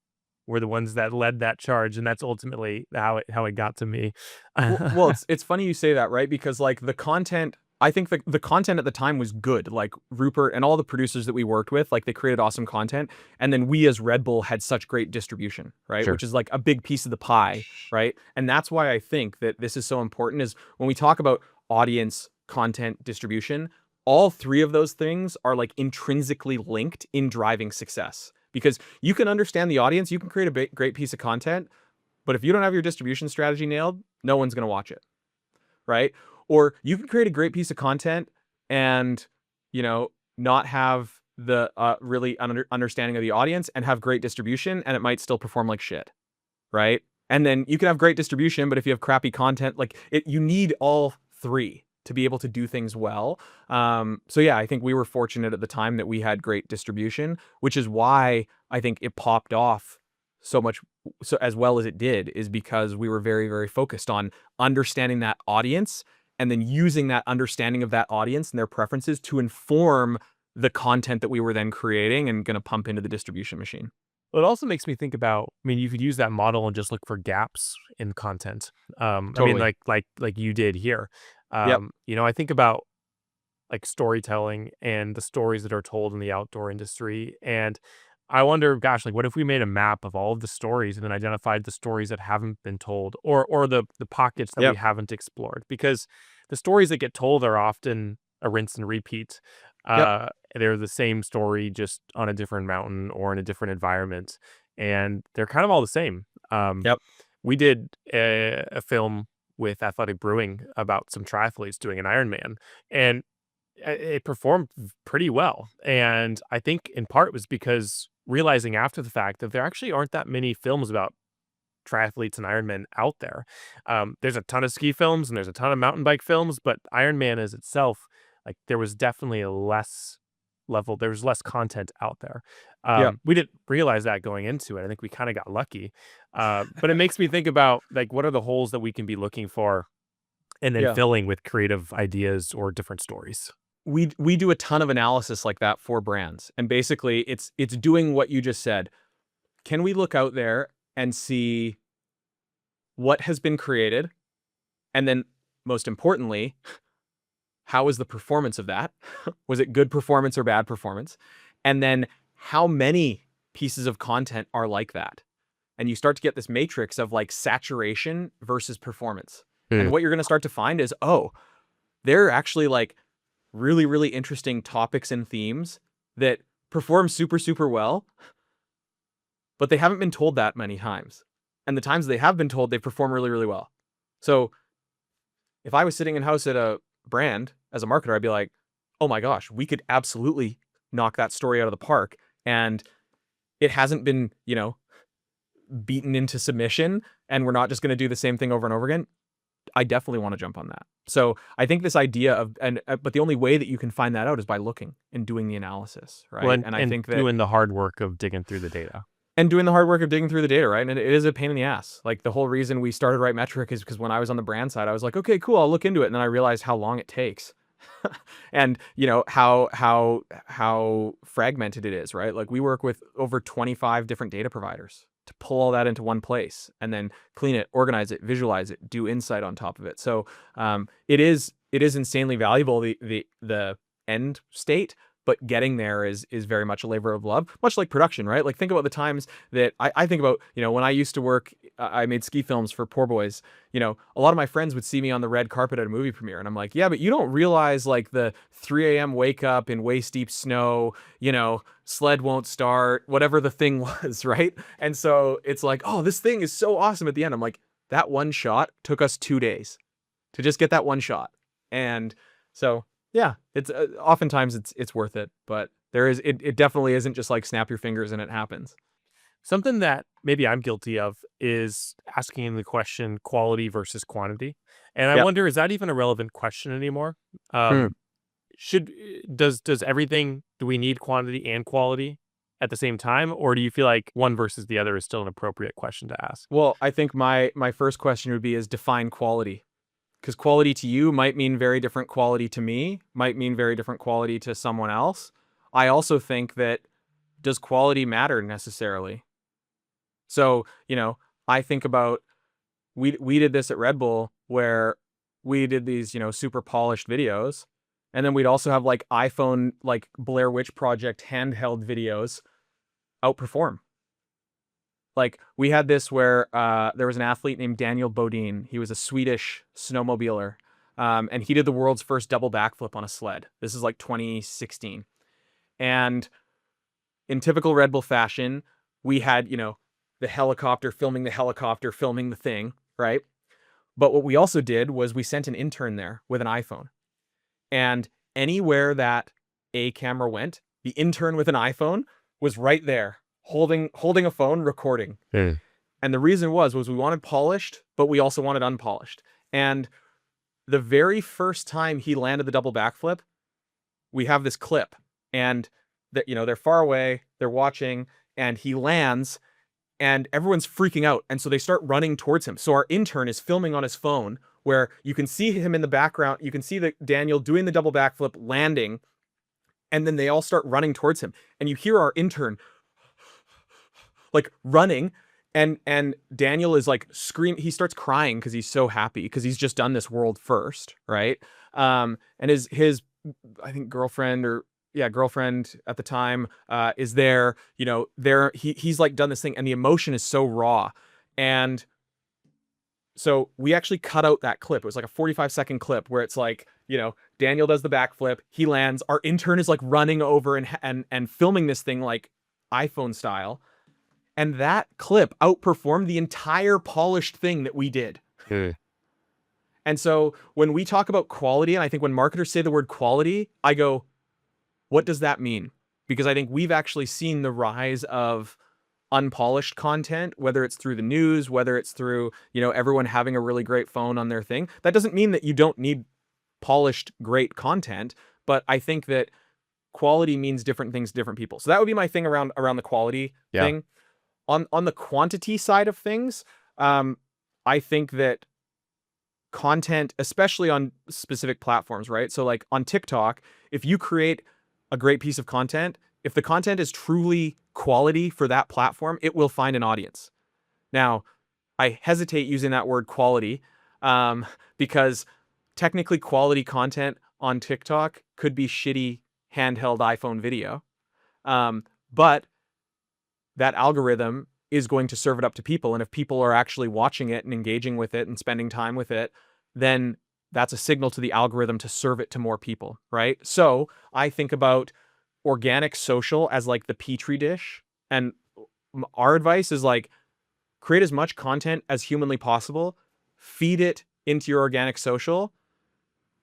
were the ones that led that charge, and that's ultimately how it got to me. Well, it's funny you say that, right? Because like the content, I think the content at the time was good. Like Rupert and all the producers that we worked with, like they created awesome content. And then we as Red Bull had such great distribution, right? Sure. Which is like a big piece of the pie, right? And that's why I think that this is so important is when we talk about audience, content, distribution, all three of those things are like intrinsically linked in driving success. Because you can understand the audience, you can create a great piece of content, but if you don't have your distribution strategy nailed, no one's going to watch it, right? Or you can create a great piece of content and, not have the really understanding of the audience and have great distribution, and it might still perform like shit, right? And then you can have great distribution, but if you have crappy content, you need all three to be able to do things well. So yeah, I think we were fortunate at the time that we had great distribution, which is why I think it popped off so much, so as well as it did, is because we were very, very focused on understanding that audience and then using that understanding of that audience and their preferences to inform the content that we were then creating and going to pump into the distribution machine. Well, it also makes me think about, you could use that model and just look for gaps in content. Totally. Like you did here. Yep. I think about like storytelling and the stories that are told in the outdoor industry. And I wonder, gosh, like what if we made a map of all of the stories and then identified the stories that haven't been told or the pockets that we Yep. haven't explored? Because the stories that get told are often a rinse and repeat. Yep. They're the same story, just on a different mountain or in a different environment. And they're kind of all the same. Yep. We did a film with Athletic Brewing about some triathletes doing an Ironman, and it performed pretty well. And I think in part was because realizing after the fact that there actually aren't that many films about triathletes and Ironman out there. There's a ton of ski films and there's a ton of mountain bike films, but Ironman as itself, like there was definitely there was less content out there. Yep. We didn't realize that going into it. I think we kind of got lucky. But it makes me think about like, what are the holes that we can be looking for and then Yeah. filling with creative ideas or different stories. We do a ton of analysis like that for brands. And basically it's doing what you just said. Can we look out there and see what has been created? And then most importantly, how was the performance of that? Was it good performance or bad performance? And then how many pieces of content are like that? And you start to get this matrix of like saturation versus performance. And what you're going to start to find is, they're actually like really, really interesting topics and themes that perform super, super well, but they haven't been told that many times. And the times they have been told, they perform really, really well. So if I was sitting in house at a brand as a marketer, I'd be like, oh my gosh, we could absolutely knock that story out of the park. And it hasn't been, beaten into submission. And we're not just going to do the same thing over and over again. I definitely want to jump on that. So I think this idea of, but the only way that you can find that out is by looking and doing the analysis, right? Well, and I think that doing the hard work of digging through the data. and doing the hard work of digging through the data, right? And it is a pain in the ass. Like the whole reason we started RightMetric is because when I was on the brand side, I was like, okay, cool, I'll look into it. And then I realized how long it takes. And how fragmented it is, right? Like we work with over 25 different data providers to pull all that into one place and then clean it, organize it, visualize it, do insight on top of it. So it is insanely valuable, the end state, but getting there is very much a labor of love, much like production, right? Like think about the times that I think about, when I used to work, I made ski films for Poor Boys. A lot of my friends would see me on the red carpet at a movie premiere, and I'm like, yeah, but you don't realize like the 3 a.m. wake up in waist deep snow, sled won't start, whatever the thing was, right? And so it's like, oh, this thing is so awesome at the end. I'm like, that one shot took us 2 days to just get that one shot. And so, yeah, it's oftentimes it's worth it, but it definitely isn't just like snap your fingers and it happens. Something that maybe I'm guilty of is asking the question quality versus quantity. And I Yep. wonder, is that even a relevant question anymore? Hmm. Should does everything, do we need quantity and quality at the same time, or do you feel like one versus the other is still an appropriate question to ask? Well, I think my first question would be is define quality. Because quality to you might mean very different quality to me, might mean very different quality to someone else. I also think that, does quality matter necessarily? So, I think about, we did this at Red Bull where we did these, super polished videos. And then we'd also have like iPhone, like Blair Witch Project handheld videos outperform. Like we had this where there was an athlete named Daniel Bodine. He was a Swedish snowmobiler. And he did the world's first double backflip on a sled. This is like 2016. And in typical Red Bull fashion, we had, the helicopter filming the thing, right? But what we also did was we sent an intern there with an iPhone. And anywhere that a camera went, the intern with an iPhone was right there, holding a phone, recording. Hmm. And the reason was we wanted polished, but we also wanted unpolished. And the very first time he landed the double backflip, we have this clip, and that they're far away, they're watching, and he lands, and everyone's freaking out, and so they start running towards him. So our intern is filming on his phone, where you can see him in the background, you can see Daniel doing the double backflip, landing, and then they all start running towards him, and you hear our intern like running, and Daniel is like screaming. He starts crying because he's so happy because he's just done this world first, right? And his I think girlfriend at the time is there. He's like done this thing, and the emotion is so raw. And so we actually cut out that clip. It was like a 45-second clip where it's like, Daniel does the backflip, he lands, our intern is like running over and filming this thing like iPhone style. And that clip outperformed the entire polished thing that we did. Hmm. And so when we talk about quality, and I think when marketers say the word quality, I go, what does that mean? Because I think we've actually seen the rise of unpolished content, whether it's through the news, whether it's through, everyone having a really great phone on their thing. That doesn't mean that you don't need polished, great content, but I think that quality means different things to different people. So that would be my thing around the quality thing. On the quantity side of things, I think that content, especially on specific platforms, right? So like on TikTok, if you create a great piece of content, if the content is truly quality for that platform, it will find an audience. Now, I hesitate using that word quality because technically quality content on TikTok could be shitty handheld iPhone video. But that algorithm is going to serve it up to people. And if people are actually watching it and engaging with it and spending time with it, then that's a signal to the algorithm to serve it to more people, right? So I think about organic social as like the petri dish. And our advice is like, create as much content as humanly possible, feed it into your organic social,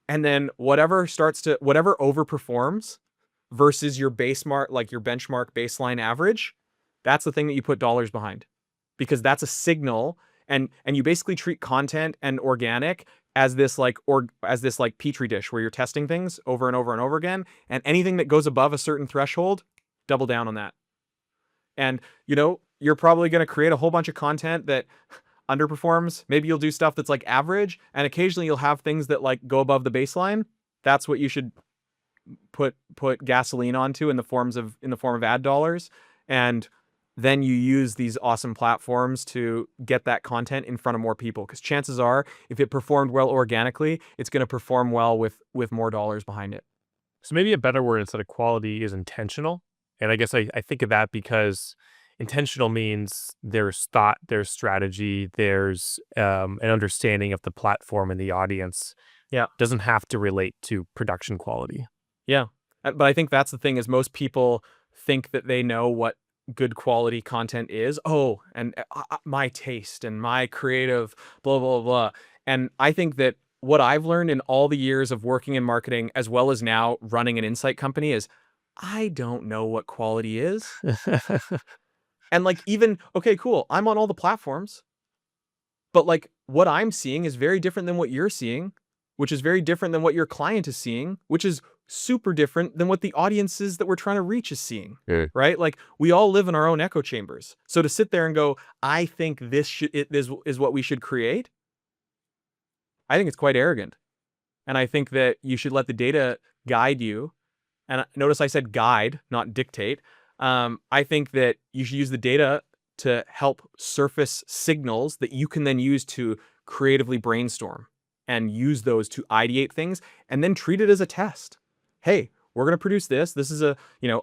and then whatever overperforms versus your your benchmark baseline average, that's the thing that you put dollars behind, because that's a signal. And you basically treat content and organic as this like petri dish where you're testing things over and over and over again. And anything that goes above a certain threshold, double down on that. And you're probably going to create a whole bunch of content that underperforms. Maybe you'll do stuff that's like average, and occasionally you'll have things that like go above the baseline. That's what you should put gasoline onto in the form of ad dollars. And then you use these awesome platforms to get that content in front of more people, because chances are, if it performed well organically, it's going to perform well with more dollars behind it. So maybe a better word instead of quality is intentional. And I guess I think of that because intentional means there's thought, there's strategy, there's an understanding of the platform and the audience. Yeah. Doesn't have to relate to production quality. Yeah. But I think that's the thing, is most people think that they know what good quality content is. Oh, and my taste and my creative blah, blah, blah. And I think that what I've learned in all the years of working in marketing, as well as now running an insight company, is I don't know what quality is. And like, even, okay, cool, I'm on all the platforms, but like what I'm seeing is very different than what you're seeing, which is very different than what your client is seeing, which is super different than what the audiences that we're trying to reach is seeing, right? Like, we all live in our own echo chambers. So to sit there and go, I think this is what we should create, I think it's quite arrogant. And I think that you should let the data guide you. And notice I said guide, not dictate. I think that you should use the data to help surface signals that you can then use to creatively brainstorm and use those to ideate things, and then treat it as a test. Hey, we're going to produce this. This is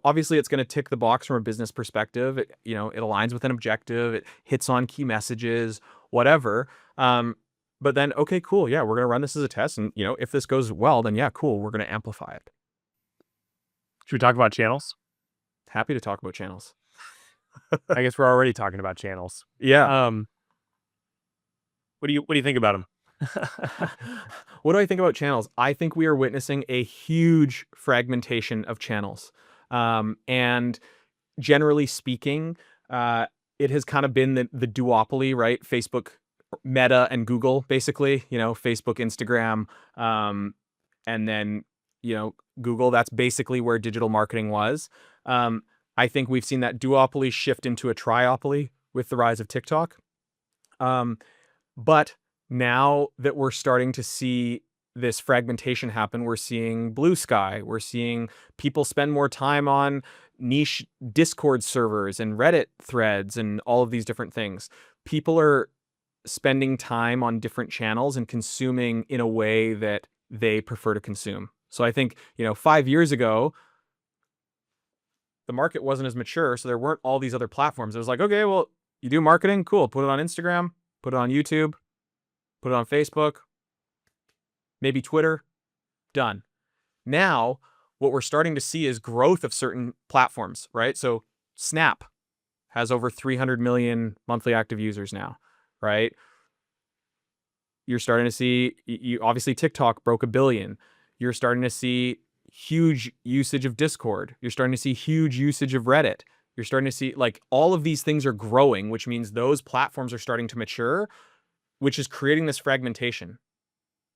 obviously it's going to tick the box from a business perspective. It aligns with an objective. It hits on key messages, whatever. But then, okay, cool. Yeah, we're going to run this as a test. And, if this goes well, then yeah, cool. We're going to amplify it. Should we talk about channels? Happy to talk about channels. I guess we're already talking about channels. Yeah. What do you think about them? What do I think about channels? I think we are witnessing a huge fragmentation of channels. And generally speaking, it has kind of been the duopoly, right? Facebook, Meta, and Google, basically, Facebook, Instagram, and then, Google. That's basically where digital marketing was. I think we've seen that duopoly shift into a triopoly with the rise of TikTok. But now that we're starting to see this fragmentation happen, we're seeing blue sky. We're seeing people spend more time on niche Discord servers and Reddit threads and all of these different things. People are spending time on different channels and consuming in a way that they prefer to consume. So I think, 5 years ago, the market wasn't as mature, so there weren't all these other platforms. It was like, okay, well, you do marketing, cool. Put it on Instagram, put it on YouTube, put it on Facebook, maybe Twitter, done. Now, what we're starting to see is growth of certain platforms, right? So Snap has over 300 million monthly active users now, right? You're starting to see, obviously TikTok broke 1 billion. You're starting to see huge usage of Discord. You're starting to see huge usage of Reddit. You're starting to see, like, all of these things are growing, which means those platforms are starting to mature, which is creating this fragmentation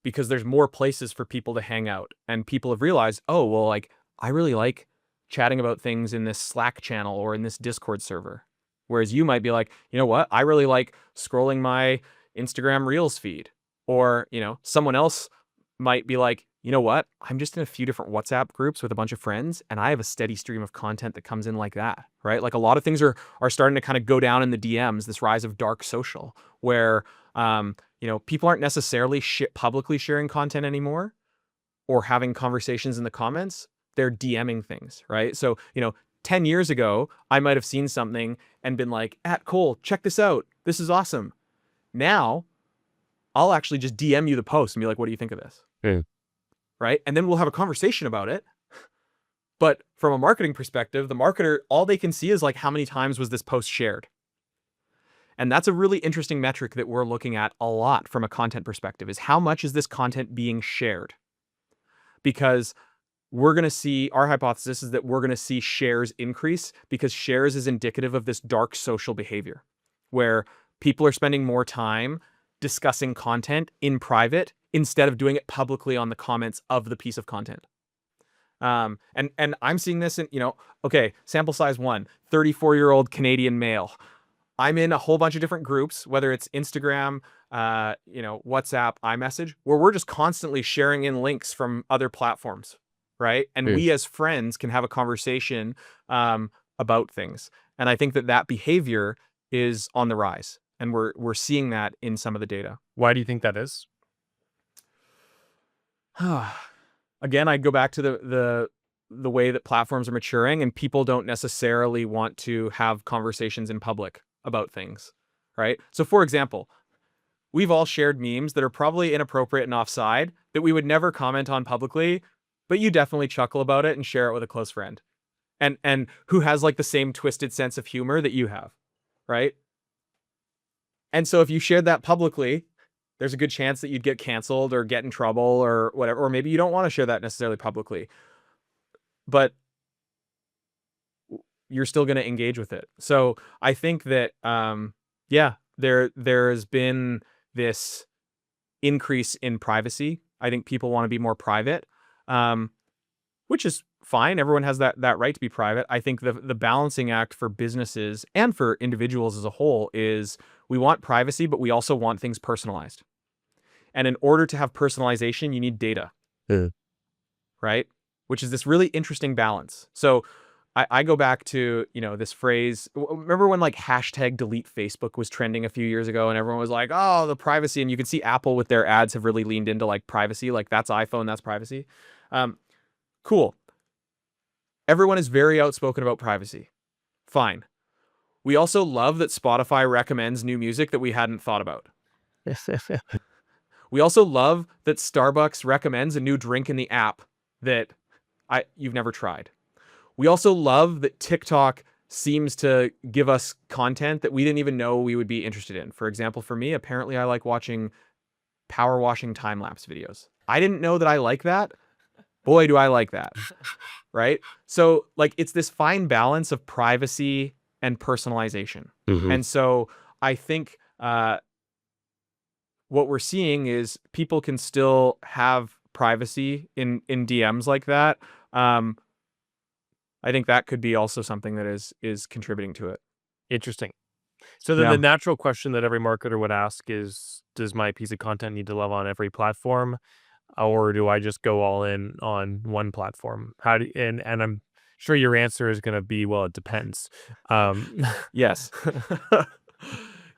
because there's more places for people to hang out. And people have realized, oh, well, like, I really like chatting about things in this Slack channel or in this Discord server. Whereas you might be like, you know what? I really like scrolling my Instagram Reels feed. Or, someone else might be like, you know what? I'm just in a few different WhatsApp groups with a bunch of friends, and I have a steady stream of content that comes in like that, right? Like, a lot of things are starting to kind of go down in the DMs, this rise of dark social, where, people aren't necessarily publicly sharing content anymore or having conversations in the comments. They're DMing things, right? So, 10 years ago, I might have seen something and been like, Cole, check this out. This is awesome. Now, I'll actually just DM you the post and be like, what do you think of this? Yeah. Right? And then we'll have a conversation about it. But from a marketing perspective, the marketer, all they can see is like, how many times was this post shared? And that's a really interesting metric that we're looking at a lot from a content perspective, is how much is this content being shared? Because we're going to see, our hypothesis is that we're going to see shares increase, because shares is indicative of this dark social behavior where people are spending more time discussing content in private instead of doing it publicly on the comments of the piece of content. And I'm seeing this in, okay, sample size 1, 34-year-old Canadian male. I'm in a whole bunch of different groups, whether it's Instagram, WhatsApp, iMessage, where we're just constantly sharing in links from other platforms, right? And we as friends can have a conversation about things. And I think that behavior is on the rise, and we're seeing that in some of the data. Why do you think that is? Again, I go back to the way that platforms are maturing, and people don't necessarily want to have conversations in public about things, right? So for example, we've all shared memes that are probably inappropriate and offside that we would never comment on publicly, but you definitely chuckle about it and share it with a close friend. And who has like the same twisted sense of humor that you have, right? And so if you shared that publicly, there's a good chance that you'd get canceled or get in trouble or whatever, or maybe you don't want to share that necessarily publicly, but you're still going to engage with it. So I think that, there has been this increase in privacy. I think people want to be more private, which is fine. Everyone has that right to be private. I think the balancing act for businesses and for individuals as a whole is we want privacy, but we also want things personalized. And in order to have personalization, you need data, right? Which is this really interesting balance. So I go back to, this phrase. Remember when like hashtag delete Facebook was trending a few years ago and everyone was like, oh, the privacy. And you can see Apple with their ads have really leaned into like privacy. Like that's iPhone, that's privacy. Cool. Everyone is very outspoken about privacy. Fine. We also love that Spotify recommends new music that we hadn't thought about. We also love that Starbucks recommends a new drink in the app that you've never tried. We also love that TikTok seems to give us content that we didn't even know we would be interested in. For example, for me, apparently I like watching power washing time-lapse videos. I didn't know that I like that. Boy, do I like that. Right? So like it's this fine balance of privacy and personalization. And so I think what we're seeing is people can still have privacy in DMs like that. I think that could be also something that is contributing to it. Interesting. So then the natural question that every marketer would ask is, does my piece of content need to live on every platform? Or do I just go all in on one platform? And I'm sure your answer is going to be, well, it depends. Yes.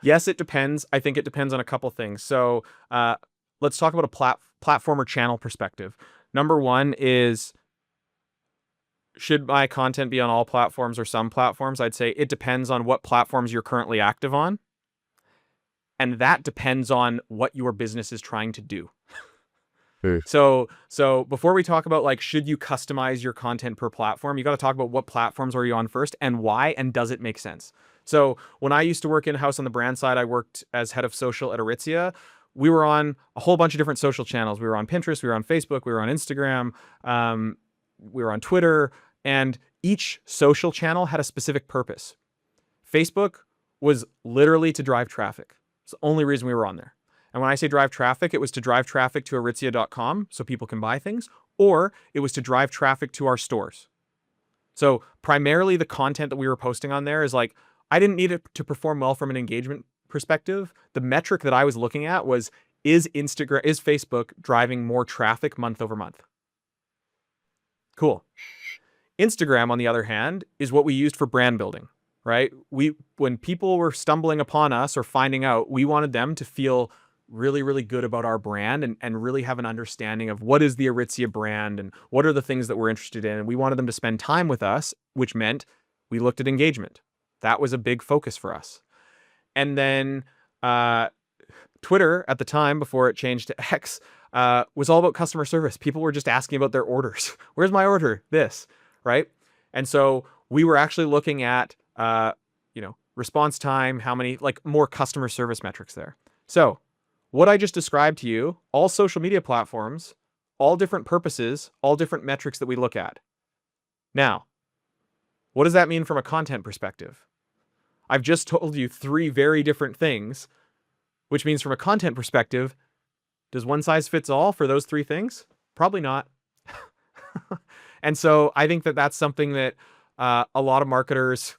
Yes, it depends. I think it depends on a couple things. So let's talk about a platform or channel perspective. Number one is, should my content be on all platforms or some platforms? I'd say it depends on what platforms you're currently active on. And that depends on what your business is trying to do. So before we talk about like, should you customize your content per platform, you got to talk about what platforms are you on first and why, and does it make sense? So when I used to work in-house on the brand side, I worked as head of social at Aritzia. We were on a whole bunch of different social channels. We were on Pinterest, we were on Facebook, we were on Instagram, we were on Twitter, and each social channel had a specific purpose. Facebook was literally to drive traffic. It's the only reason we were on there. And when I say drive traffic, it was to drive traffic to aritzia.com so people can buy things, or it was to drive traffic to our stores. So primarily the content that we were posting on there is like, I didn't need it to perform well from an engagement perspective. The metric that I was looking at was, is Facebook driving more traffic month over month? Cool. Instagram, on the other hand, is what we used for brand building, right? When people were stumbling upon us or finding out, we wanted them to feel really, really good about our brand and really have an understanding of what is the Aritzia brand and what are the things that we're interested in. And we wanted them to spend time with us, which meant we looked at engagement. That was a big focus for us. And then Twitter at the time, before it changed to X, was all about customer service. People were just asking about their orders. Where's my order? This. Right? And so we were actually looking at, response time, how many, like more customer service metrics there. So what I just described to you, all social media platforms, all different purposes, all different metrics that we look at. Now, what does that mean from a content perspective? I've just told you 3 very different things, which means from a content perspective, does one size fits all for those 3 things? Probably not. And so I think that that's something that a lot of marketers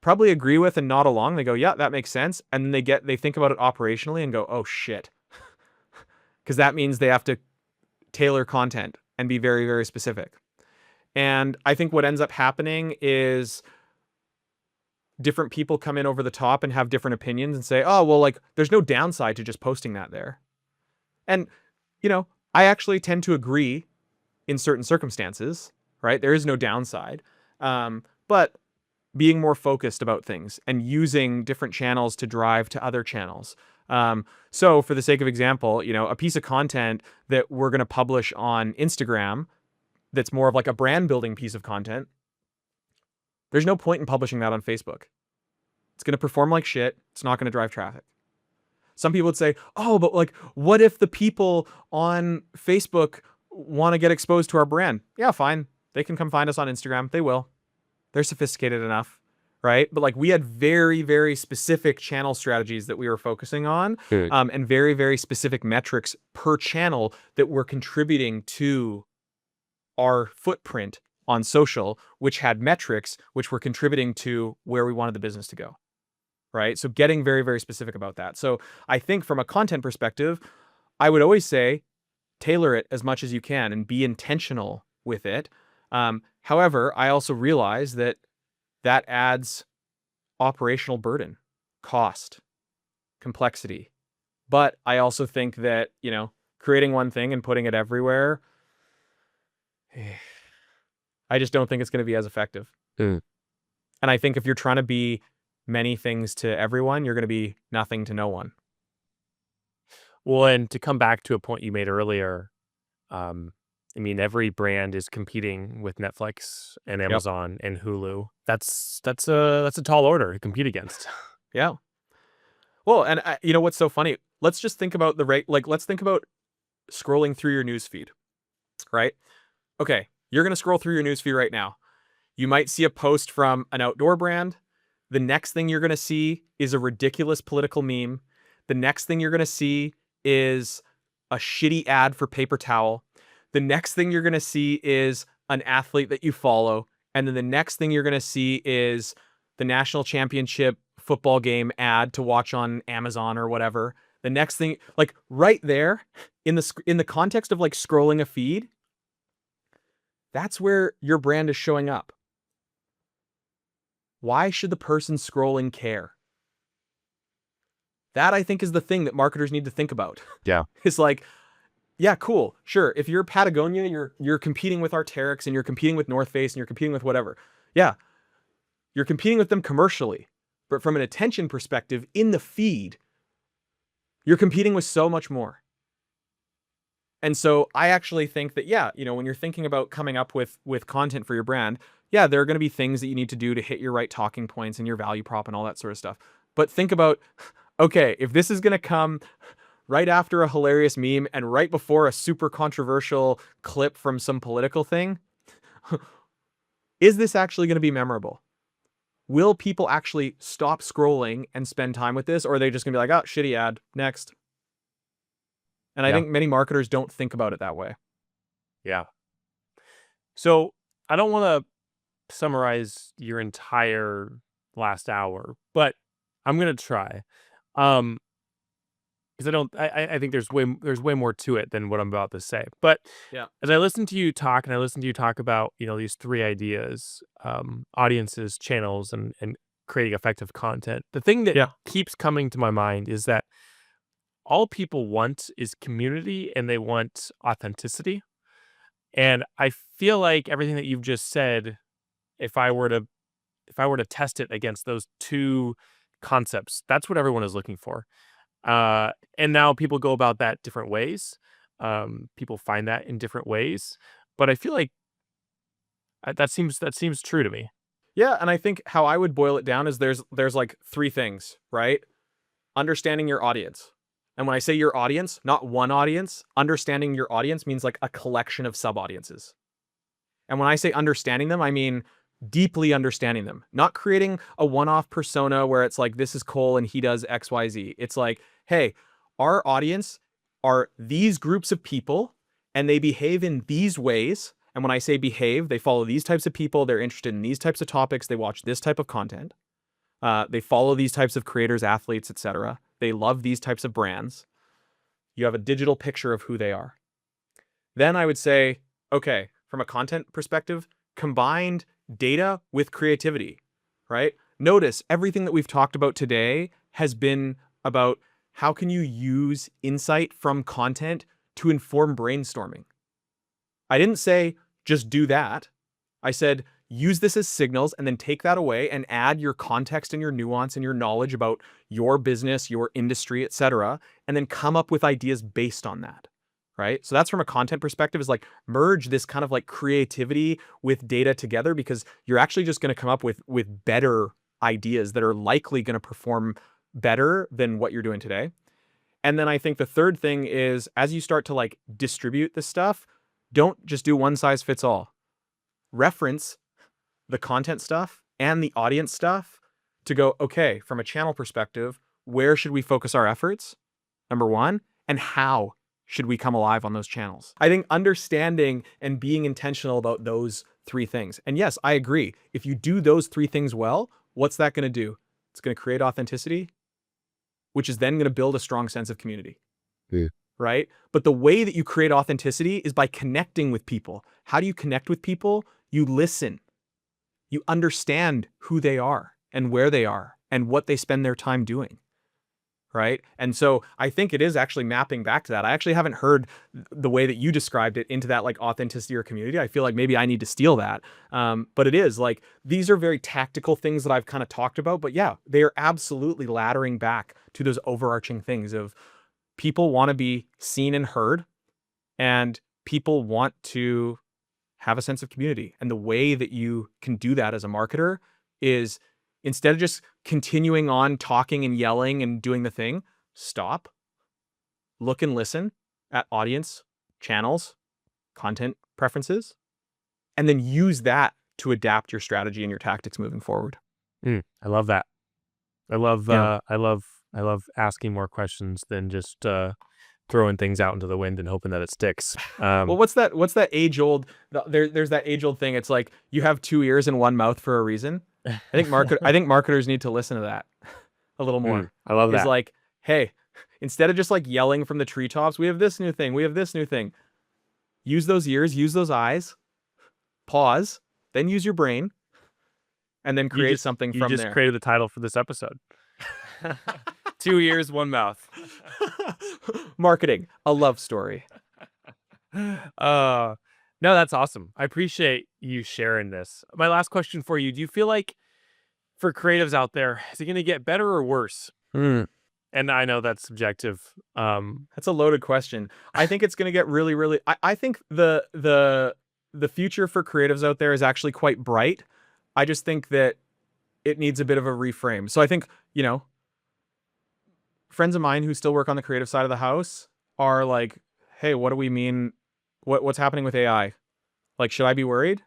probably agree with and nod along. They go, yeah, that makes sense. And then they think about it operationally and go, oh shit. Because that means they have to tailor content and be very, very specific. And I think what ends up happening is different people come in over the top and have different opinions and say, oh, well, like, there's no downside to just posting that there. And, I actually tend to agree in certain circumstances, right? There is no downside. But being more focused about things and using different channels to drive to other channels. So for the sake of example, a piece of content that we're going to publish on Instagram that's more of like a brand building piece of content, there's no point in publishing that on Facebook. It's going to perform like shit. It's not going to drive traffic. Some people would say, oh, but like, what if the people on Facebook want to get exposed to our brand? Yeah, fine. They can come find us on Instagram. They will. They're sophisticated enough, right? But like, we had very, very specific channel strategies that we were focusing on, and very, very specific metrics per channel that were contributing to our footprint on social, which had metrics which were contributing to where we wanted the business to go, right? So getting very, very specific about that. So I think from a content perspective, I would always say tailor it as much as you can and be intentional with it. However, I also realize that adds operational burden, cost, complexity. But I also think that, creating one thing and putting it everywhere, I just don't think it's going to be as effective. And I think if you're trying to be many things to everyone, you're going to be nothing to no one. Well, and to come back to a point you made earlier, every brand is competing with Netflix and Amazon and Hulu. That's a tall order to compete against. Yeah. Well, and what's so funny? Let's just think about let's think about scrolling through your news feed, right? Okay, you're going to scroll through your news feed right now. You might see a post from an outdoor brand. The next thing you're going to see is a ridiculous political meme. The next thing you're going to see is a shitty ad for paper towel. The next thing you're going to see is an athlete that you follow. And then the next thing you're going to see is the national championship football game ad to watch on Amazon or whatever. The next thing, like right there in the context of like scrolling a feed, that's where your brand is showing up. Why should the person scrolling care? That, I think, is the thing that marketers need to think about. Yeah. It's like, yeah, cool. Sure. If you're Patagonia, you're competing with Arc'teryx and you're competing with North Face and you're competing with whatever. Yeah. You're competing with them commercially. But from an attention perspective, in the feed, you're competing with so much more. And so I actually think that, when you're thinking about coming up with content for your brand, there are going to be things that you need to do to hit your right talking points and your value prop and all that sort of stuff. But think about, okay, if this is going to come right after a hilarious meme and right before a super controversial clip from some political thing, is this actually going to be memorable? Will people actually stop scrolling and spend time with this? Or are they just going to be like, oh, shitty ad, next? And I think many marketers don't think about it that way. Yeah. So I don't want to summarize your entire last hour, but I'm going to try. Because I think there's way more to it than what I'm about to say. But as I listen to you talk, and I listen to you talk about, these three ideas, audiences, channels, and creating effective content, the thing that keeps coming to my mind is that all people want is community and they want authenticity. And I feel like everything that you've just said, if I were to test it against those two concepts, that's what everyone is looking for. And now people go about that different ways. People find that in different ways, but I feel like that seems true to me. Yeah. And I think how I would boil it down is there's like three things, right? Understanding your audience. And when I say your audience, not one audience, understanding your audience means like a collection of sub-audiences. And when I say understanding them, I mean deeply understanding them, not creating a one-off persona where it's like, this is Cole and he does X, Y, Z. It's like, hey, our audience are these groups of people and they behave in these ways. And when I say behave, they follow these types of people. They're interested in these types of topics. They watch this type of content. They follow these types of creators, athletes, etc. They love these types of brands. You have a digital picture of who they are. Then I would say, okay, from a content perspective, combined data with creativity, right? Notice everything that we've talked about today has been about how can you use insight from content to inform brainstorming. I didn't say just do that. I said use this as signals and then take that away and add your context and your nuance and your knowledge about your business, your industry, etc., and then come up with ideas based on that. Right? So that's from a content perspective, is like merge this kind of like creativity with data together, because you're actually just going to come up with better ideas that are likely going to perform better than what you're doing today. And then I think the third thing is, as you start to like distribute this stuff, don't just do one size fits all. Reference the content stuff and the audience stuff to go, okay, from a channel perspective, where should we focus our efforts? Number one, and how should we come alive on those channels? I think understanding and being intentional about those three things. And yes, I agree. If you do those three things well, what's that going to do? It's going to create authenticity, which is then going to build a strong sense of community. Yeah. Right? But the way that you create authenticity is by connecting with people. How do you connect with people? You listen. You understand who they are and where they are and what they spend their time doing. Right? And so I think it is actually mapping back to that. I actually haven't heard the way that you described it into that like authenticity or community. I feel like maybe I need to steal that. But it is like, these are very tactical things that I've kind of talked about, but yeah, they are absolutely laddering back to those overarching things of people want to be seen and heard, and people want to have a sense of community. And the way that you can do that as a marketer is, instead of just continuing on talking and yelling and doing the thing, stop, look and listen at audience, channels, content preferences, and then use that to adapt your strategy and your tactics moving forward. I love that. I love Yeah. I love asking more questions than just throwing things out into the wind and hoping that it sticks. Well, what's that age old? There's that age old thing. It's like you have two ears and one mouth for a reason. I think marketers need to listen to that a little more. I love It's that. like, hey, instead of just like yelling from the treetops, we have this new thing, we have this new thing. Use those ears, use those eyes, pause, then use your brain, and then create something from there. You just created the title for this episode. 2 ears, 1 mouth. Marketing, a love story. No, that's awesome. I appreciate you sharing this. My last question for you: do you feel like, for creatives out there, is it going to get better or worse? And I know that's subjective. That's a loaded question. I think it's going to get really, really. I think the future for creatives out there is actually quite bright. I just think that it needs a bit of a reframe. So I think, friends of mine who still work on the creative side of the house are like, hey, what do we mean? What's happening with AI? Like, should I be worried?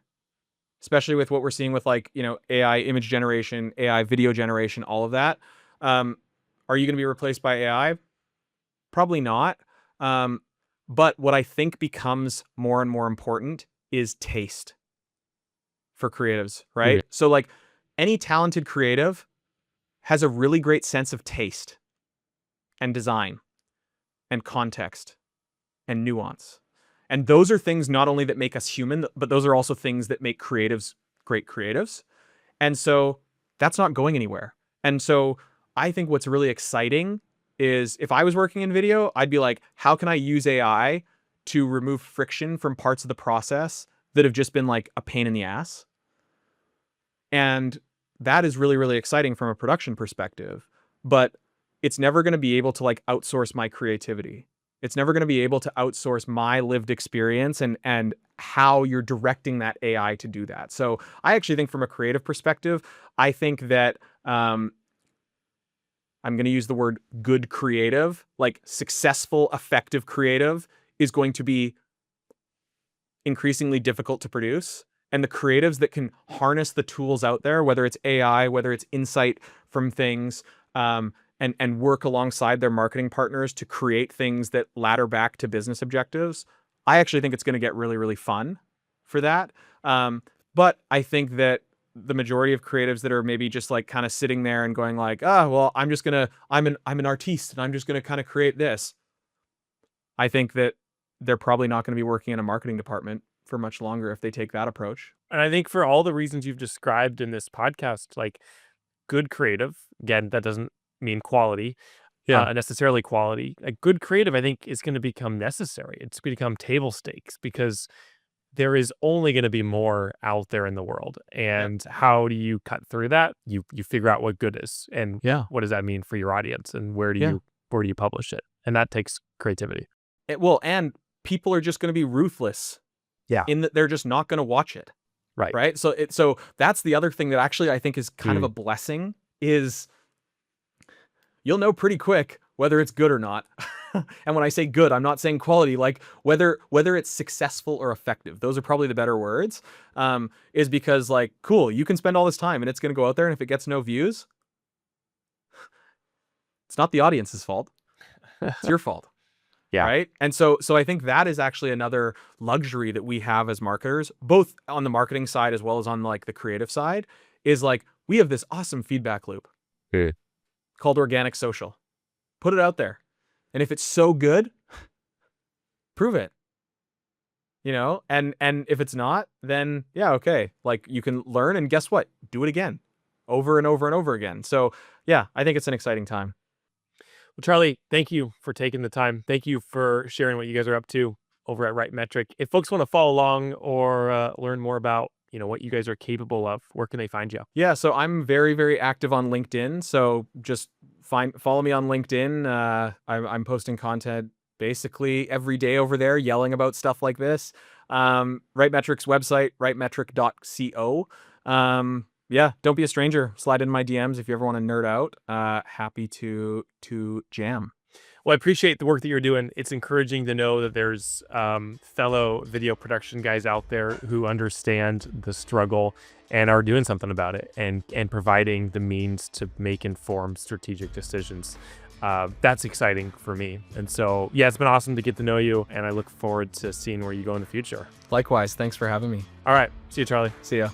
Especially with what we're seeing with like, AI image generation, AI video generation, all of that. Are you going to be replaced by AI? Probably not. But what I think becomes more and more important is taste for creatives, right? Yeah. So like any talented creative has a really great sense of taste and design and context and nuance. And those are things not only that make us human, but those are also things that make creatives great creatives. And so that's not going anywhere. And so I think what's really exciting is, if I was working in video, I'd be like, how can I use AI to remove friction from parts of the process that have just been like a pain in the ass? And that is really, really exciting from a production perspective. But it's never going to be able to like outsource my creativity. It's never going to be able to outsource my lived experience and how you're directing that AI to do that. So I actually think, from a creative perspective, I think that I'm going to use the word good creative, like successful, effective creative, is going to be increasingly difficult to produce. And the creatives that can harness the tools out there, whether it's AI, whether it's insight from things, and work alongside their marketing partners to create things that ladder back to business objectives, I actually think it's going to get really, really fun for that. But I think that the majority of creatives that are maybe just like kind of sitting there and going like, ah, well, I'm an artiste and I'm just gonna kind of create this. I think that they're probably not going to be working in a marketing department for much longer if they take that approach. And I think for all the reasons you've described in this podcast, like good creative, again, that doesn't mean quality, necessarily quality. A good creative, I think, is going to become necessary. It's going to become table stakes because there is only going to be more out there in the world. And how do you cut through that? You figure out what good is, and what does that mean for your audience, and where do you publish it? And that takes creativity. And people are just going to be ruthless. Yeah. In that they're just not going to watch it. Right. Right. So that's the other thing that actually I think is kind of a blessing is you'll know pretty quick whether it's good or not. And when I say good, I'm not saying quality, like whether it's successful or effective. Those are probably the better words. Is because like, cool, you can spend all this time and it's going to go out there. And if it gets no views, it's not the audience's fault. It's your fault. Yeah. Right. And so I think that is actually another luxury that we have as marketers, both on the marketing side as well as on like the creative side, is like we have this awesome feedback loop called organic social. Put it out there. And if it's so good, prove it. You know, and if it's not, then yeah, okay. Like you can learn and guess what? Do it again. Over and over and over again. So yeah, I think it's an exciting time. Well, Charlie, thank you for taking the time. Thank you for sharing what you guys are up to over at RightMetric. If folks want to follow along or learn more about what you guys are capable of, where can they find you? Yeah, so I'm very, very active on LinkedIn. So just follow me on LinkedIn. I'm posting content basically every day over there, yelling about stuff like this. RightMetric's website, rightmetric.co. Yeah, don't be a stranger. Slide in my DMs if you ever want to nerd out. Happy to jam. Well, I appreciate the work that you're doing. It's encouraging to know that there's fellow video production guys out there who understand the struggle and are doing something about it and providing the means to make informed strategic decisions. That's exciting for me. And so, yeah, it's been awesome to get to know you, and I look forward to seeing where you go in the future. Likewise. Thanks for having me. All right. See you, Charlie. See ya.